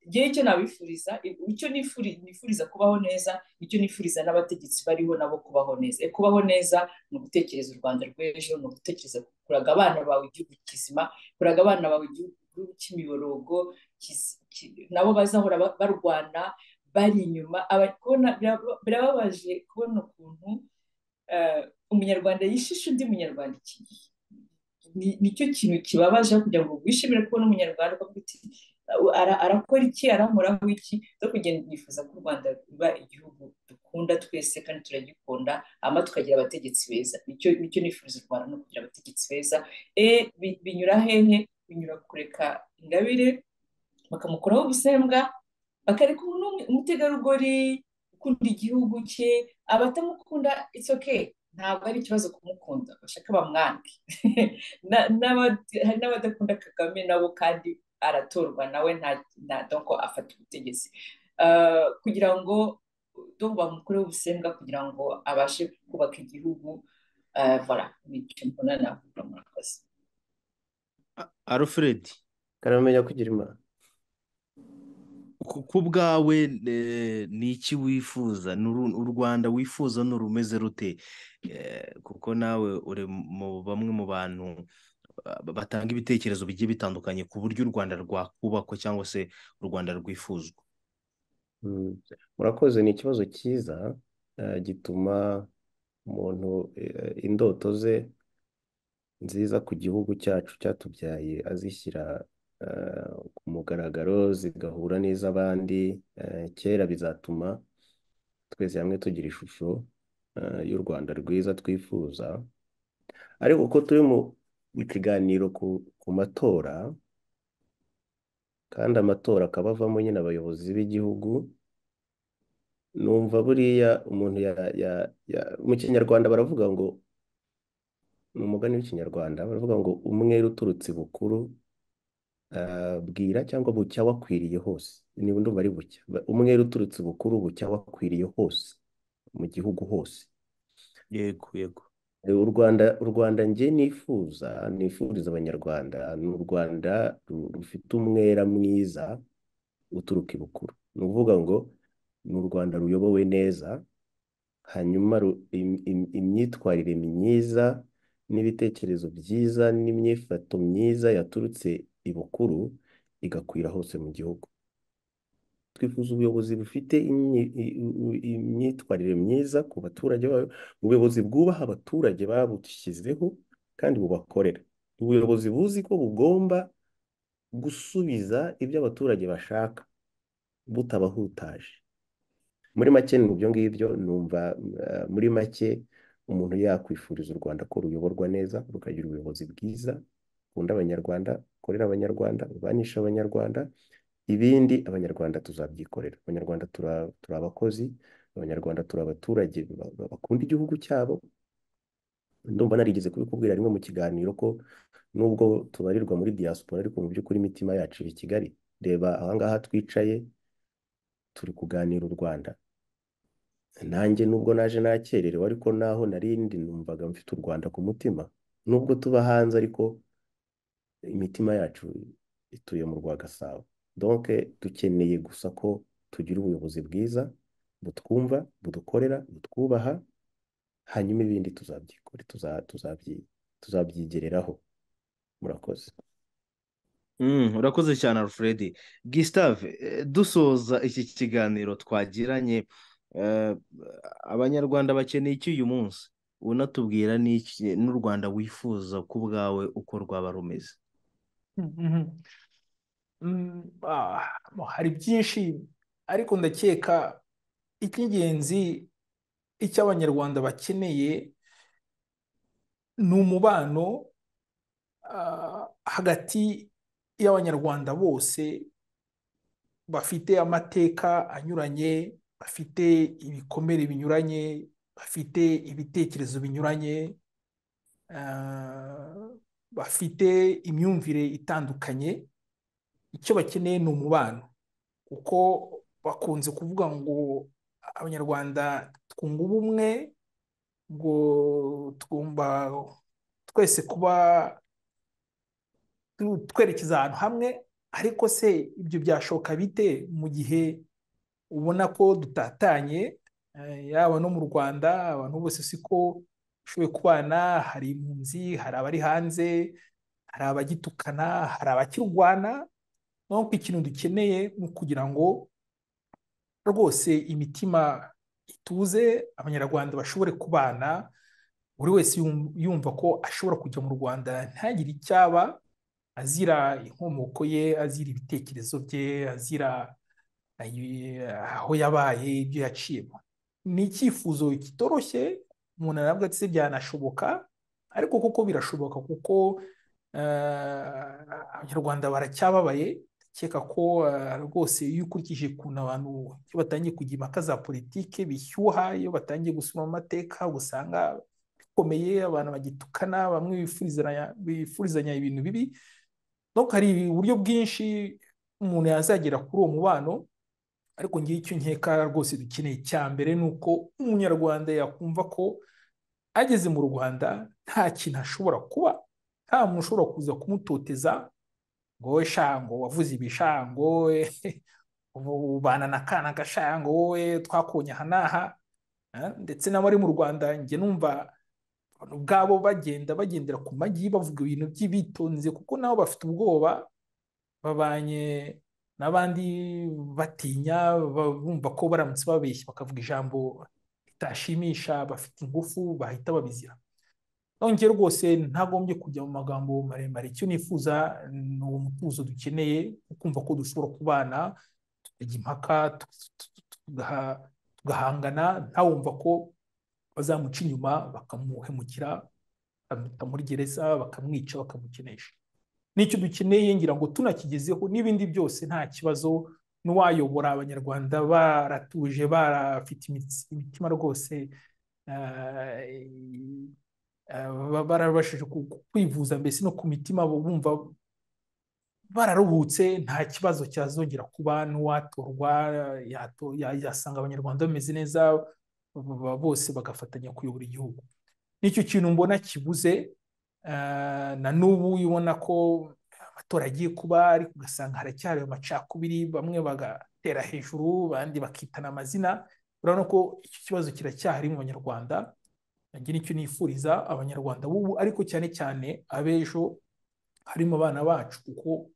Ngewe icyo nabifuriza, icyo nifuriza kubaho neza, icyo nifuriza n'abategetsi bariho nabo kubaho neza. Kubaho neza ni ugutekereza u Rwanda rw'ejo, ni ugutekereza kuraga abana bawe igihugu kizima, kuraga abana bawe igihugu cy'imiborogo, nabo bazahora barwana bari inyuma. Birababaje kubona ukuntu umunyarwanda yishisha undi munyarwanda iki gihe. nicyo kintu kibabaje kugira ngo wishimire kubona umunyarwanda ukavuga uti arakora iki, arankuraho iki, zo kugenda bifuza ko u Rwanda ruba igihugu dukunda twese kandi turagikunda, tukagira abategetsi beza. Nicyo nifuza u Rwanda, no kugira abategetsi beza. Binyura hehe? Binyura kureka Ingabire bakamukuraho ubusembwa, bakareka umutegarugori ukunda igihugu cye. Abatamukunda it's okay, ntabwo ari ikibazo kumukunda, bashaka bamwange. Hari n'abadakunda Kagame nabo kandi aratorwa nawe donc afata ubutegetsi kugira ngo bamukureho ubusembwa, kugira ngo abashe kubaka igihugu. Voilà, nicyo mbona navuga. Murakoze. Alfred, karamenya kugira imana. ku bwawe ni iki wifuza? u Rwanda wifuza ni rumeze rute? Kuko nawe uri bamwe mu bantu batanga ibitekerezo bigiye bitandukanye ku buryo u Rwanda rwakubakwa cyangwa se u Rwanda rwifuzwa. Murakoze. ni ikibazo cyiza gituma umuntu indoto ze nziza ku gihugu cyacu cyatubyaye azishyira ku mugaragaro, zigahura n'iz'abandi. Kera bizatuma twese hamwe tugira ishusho y'u Rwanda rwiza twifuza. Ariko uko turi mu kiganiro ku matora, kandi amatora akaba avamo nyine abayobozi b'igihugu, numva buriya umuntu mu Kinyarwanda baravuga ngo, mu mugani w'Ikinyarwanda baravuga ngo umwere uturutse bukuru bwira cyangwa bucya wakwiriye hose. Niba ndumva ari bucya. Umwere uturutse bukuru bucya wakwiriye hose, mu gihugu hose. Yego, yego. U Rwanda njye nifuriza abanyarwanda ni u Rwanda rufite umwera mwiza uturuka ibukuru. Ni ukuvuga ngo ni u Rwanda ruyobowe neza, hanyuma imyitwarire myiza n'ibitekerezo byiza n'imyifato myiza yaturutse ibukuru igakwira hose mu gihugu. Twifuza ubuyobozi bufite imyitwarire myiza ku baturage bayo, ubuyobozi bwubaha abaturage babushyizeho kandi bubakorera, ubuyobozi buzi ko bugomba gusubiza ibyo abaturage bashaka butabahutaje. Muri make ni ibyo ngibyo numva. Muri make umuntu yakwifuriza u Rwanda ko ruyoborwa neza, rukagira ubuyobozi bwiza, bukunda abanyarwanda, bukorera abanyarwanda, bubanisha abanyarwanda. Ibindi abanyarwanda tuzabyikorera. Abanyarwanda turi abakozi, abanyarwanda turi abaturage bakunda igihugu cyabo. Ndumva narigeze kubikubwira rimwe mu kiganiro ko nubwo tubarirwa muri diaspora, ariko mu by'ukuri imitima yacu iri i Kigali. Reba ahangaha twicaye turi kuganira u Rwanda. Nanjye nubwo naje nakererewe, ariko naho narindi numvaga mfite u Rwanda ku mutima. Nubwo tuba hanze, ariko imitima yacu ituye mu Rwagasabo. Donc dukeneye gusa ko tugira ubuyobozi bwiza, butwumva, budukorera, butwubaha, hanyuma ibindi tuzabyigereraho. Murakoze. Urakoze cyane Alfred. Gustave, dusoza iki kiganiro twagiranye, abanyarwanda bakeneye iki uyu munsi? Unatubwira n'iki n'u Rwanda wifuza ku bwawe uko rwaba rumeze? Hari byinshi, ariko ndakeka icy'ingenzi icyo abanyarwanda bakeneye ni umubano hagati y'abanyarwanda bose bafite amateka anyuranye, bafite ibikomere binyuranye, bafite ibitekerezo binyuranye, bafite imyumvire itandukanye. Icyo bakeneye ni umubano, kuko bakunze kuvuga ngo abanyarwanda twunga ubumwe, ngo twumva twese kuba twerekeza ahantu hamwe. Ariko se ibyo byashoboka bite mu gihe ubona ko dutatanye? Yaba no mu Rwanda abantu bose siko bashoboye kubana. Hari impunzi, hari abari hanze, hari abagitukana, hari abakirwana. Nuko ikintu dukeneye ni ukugira ngo rwose imitima ituze, abanyarwanda bashobore kubana buri wese yumva ko ashobora kujya mu Rwanda ntagire icyaba, azira inkomoko ye, azira ibitekerezo bye, azira aho yabaye, ibyo yaciyemo. Ni icyifuzo kitoroshye, umuntu aravuga ati se byanashoboka, ariko koko birashoboka kuko abanyarwanda baracyababaye. Ndakeka ko rwose iyo ukurikije ukuntu abantu iyo batangiye kujya impaka za politike bishyuha, iyo batangiye gusoma amateka usanga bikomeye, abantu bagitukana, bamwe bifurizanya ibintu bibi. Donc hari uburyo bwinshi umuntu yazagera kuri uwo mubano, ariko ngiye icyo nkeka rwose dukeneye cya mbere ni uko umunyarwanda yakumva ko ageze mu Rwanda nta kintu ashobora kuba, nta muntu ushobora kuza kumutoteza ngo wowe shango wavuze ibishango, ubana na kana gashango, wowe twakonye aha n'aha. Ndetse n'abari mu Rwanda njye numva ubwabo bagendera ku magi, bavuga ibintu by'ibitonze kuko nabo bafite ubwoba, babanye n'abandi batinya, bumva ko baramutse babeshya bakavuga ijambo ritashimisha, bafite ingufu bahita babizira. Nongeye rwose ntagombye kujya mu magambo maremare, icyo nifuza ni uwo mutuzo dukeneye, ukumva ko dushobora kubana tukajya impaka tugahangana, ntawumva ko bazamuca inyuma bakamuhemukira, bamuta muri gereza, bakamwica, bakamukenesha. Nicyo dukeneye, ngira ngo tunakigezeho, n'ibindi byose nta kibazo. N'uwayobora abanyarwanda baratuje, barafite imitima rwose, barabashije kwivuza mbese no ku mitima, bumva bararuhutse, nta kibazo cyazongera kuba. N'uwatorwa yasanga abanyarwanda bameze neza, bose bagafatanya kuyobora igihugu. Nicyo kintu mbona kibuze. Na n'ubu ubona ko amatora agiye kuba, ariko ugasanga haracyari amacakubiri, bamwe bagatera hejuru, abandi bakitana amazina. Urabona ko icyo kibazo kiracyahari mu banyarwanda. Nanjye nicyo nifuriza abanyarwanda b'ubu, ariko cyane cyane ab'ejo, harimo abana bacu, kuko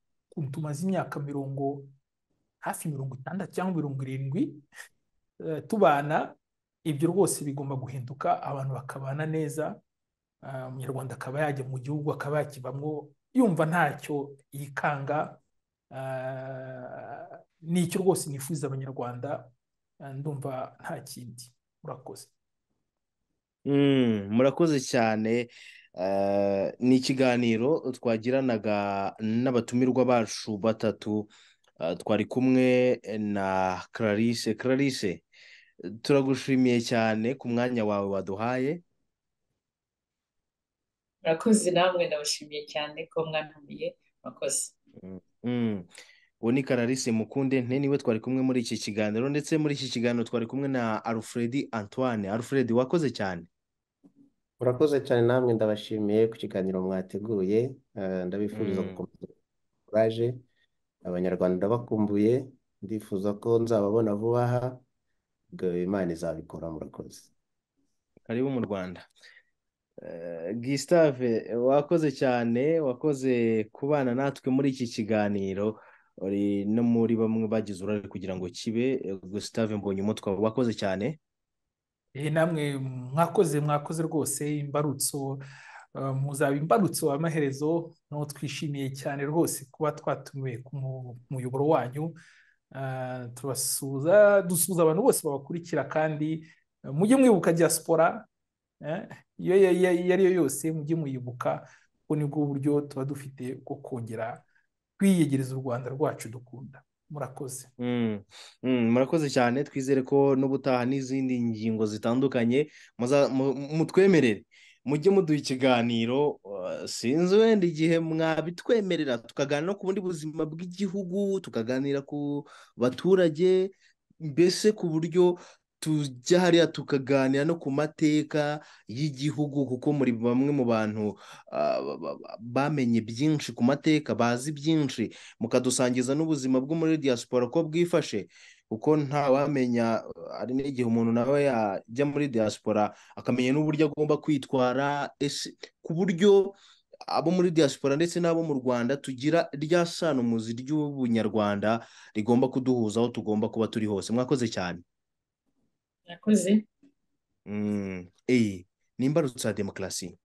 tumaze imyaka hafi 60 cyangwa 70 tubana. Ibyo rwose bigomba guhinduka, abantu bakabana neza, umunyarwanda akaba yajya mu gihugu, akaba yakivamo yumva ntacyo yikanga. Nicyo rwose nifuza abanyarwanda, ndumva nta kindi. Murakoze. Murakoze cyane. Ni ikiganiro twagiranaga n'abatumirwa bacu batatu. Twari kumwe na Clarisse. Clarisse, turagushimiye cyane ku mwanya wawe waduhaye. Murakoze namwe, ndabashimiye cyane ko mwantumiye. Murakoze. Uwo ni Clarisse Mukundente, niwe twari kumwe muri iki kiganiro, ndetse muri iki kiganiro twari kumwe na Alfred Antoine. Alfred, wakoze cyane. Murakoze cyane namwe, ndabashimiye ku kiganiro mwateguye. Ndabifuriza gukomeza kuraje. Abanyarwanda ndabakumbuye, ndifuza ko nzababona vuba aha, Imana izabikora. Murakoze. Karibu mu Rwanda. Gustave, wakoze cyane, wakoze kubana natwe muri iki kiganiro. Uri no muri bamwe bagize uruhare kugira ngo kibe. Gustave Mbonyumutwa, wakoze cyane. Namwe mwakoze rwose. Imbarutso muzaba imbarutso amaherezo, no twishimiye cyane rwose kuba twatumiwe ku muyoboro wanyu. dusuhuza abantu bose babakurikira, kandi mujye mwibuka diaspora, iyo ari yo yose mujye muyibuka, kuko nibwo buryo tuba dufite bwo kongera kwiyegereza u Rwanda rwacu dukunda. Murakoze. Murakoze cyane. Twizere ko n'ubutaha n'izindi ngingo zitandukanye mutwemerere mujye muduha ikiganiro. Sinzi wenda igihe mwabitwemerera, tukaganira no ku bundi buzima bw'igihugu, tukaganira ku baturage, mbese ku buryo tujya hariya tukaganira no ku mateka y'igihugu, kuko muri bamwe mu bantu bamenye byinshi ku mateka, bazi byinshi, mukadusangiza n'ubuzima bwo muri diaspora ko bwifashe, kuko ntawamenya, hari n'igihe umuntu nawe yajya muri diaspora akamenya n'uburyo agomba kwitwara, ku buryo abo muri diaspora ndetse n'abo mu Rwanda tugira rya sano muzi ry'ubunyarwanda rigomba kuduhuza aho tugomba kuba turi hose. Mwakoze cyane. Murakoze. ni imbarutso ya demokarasi.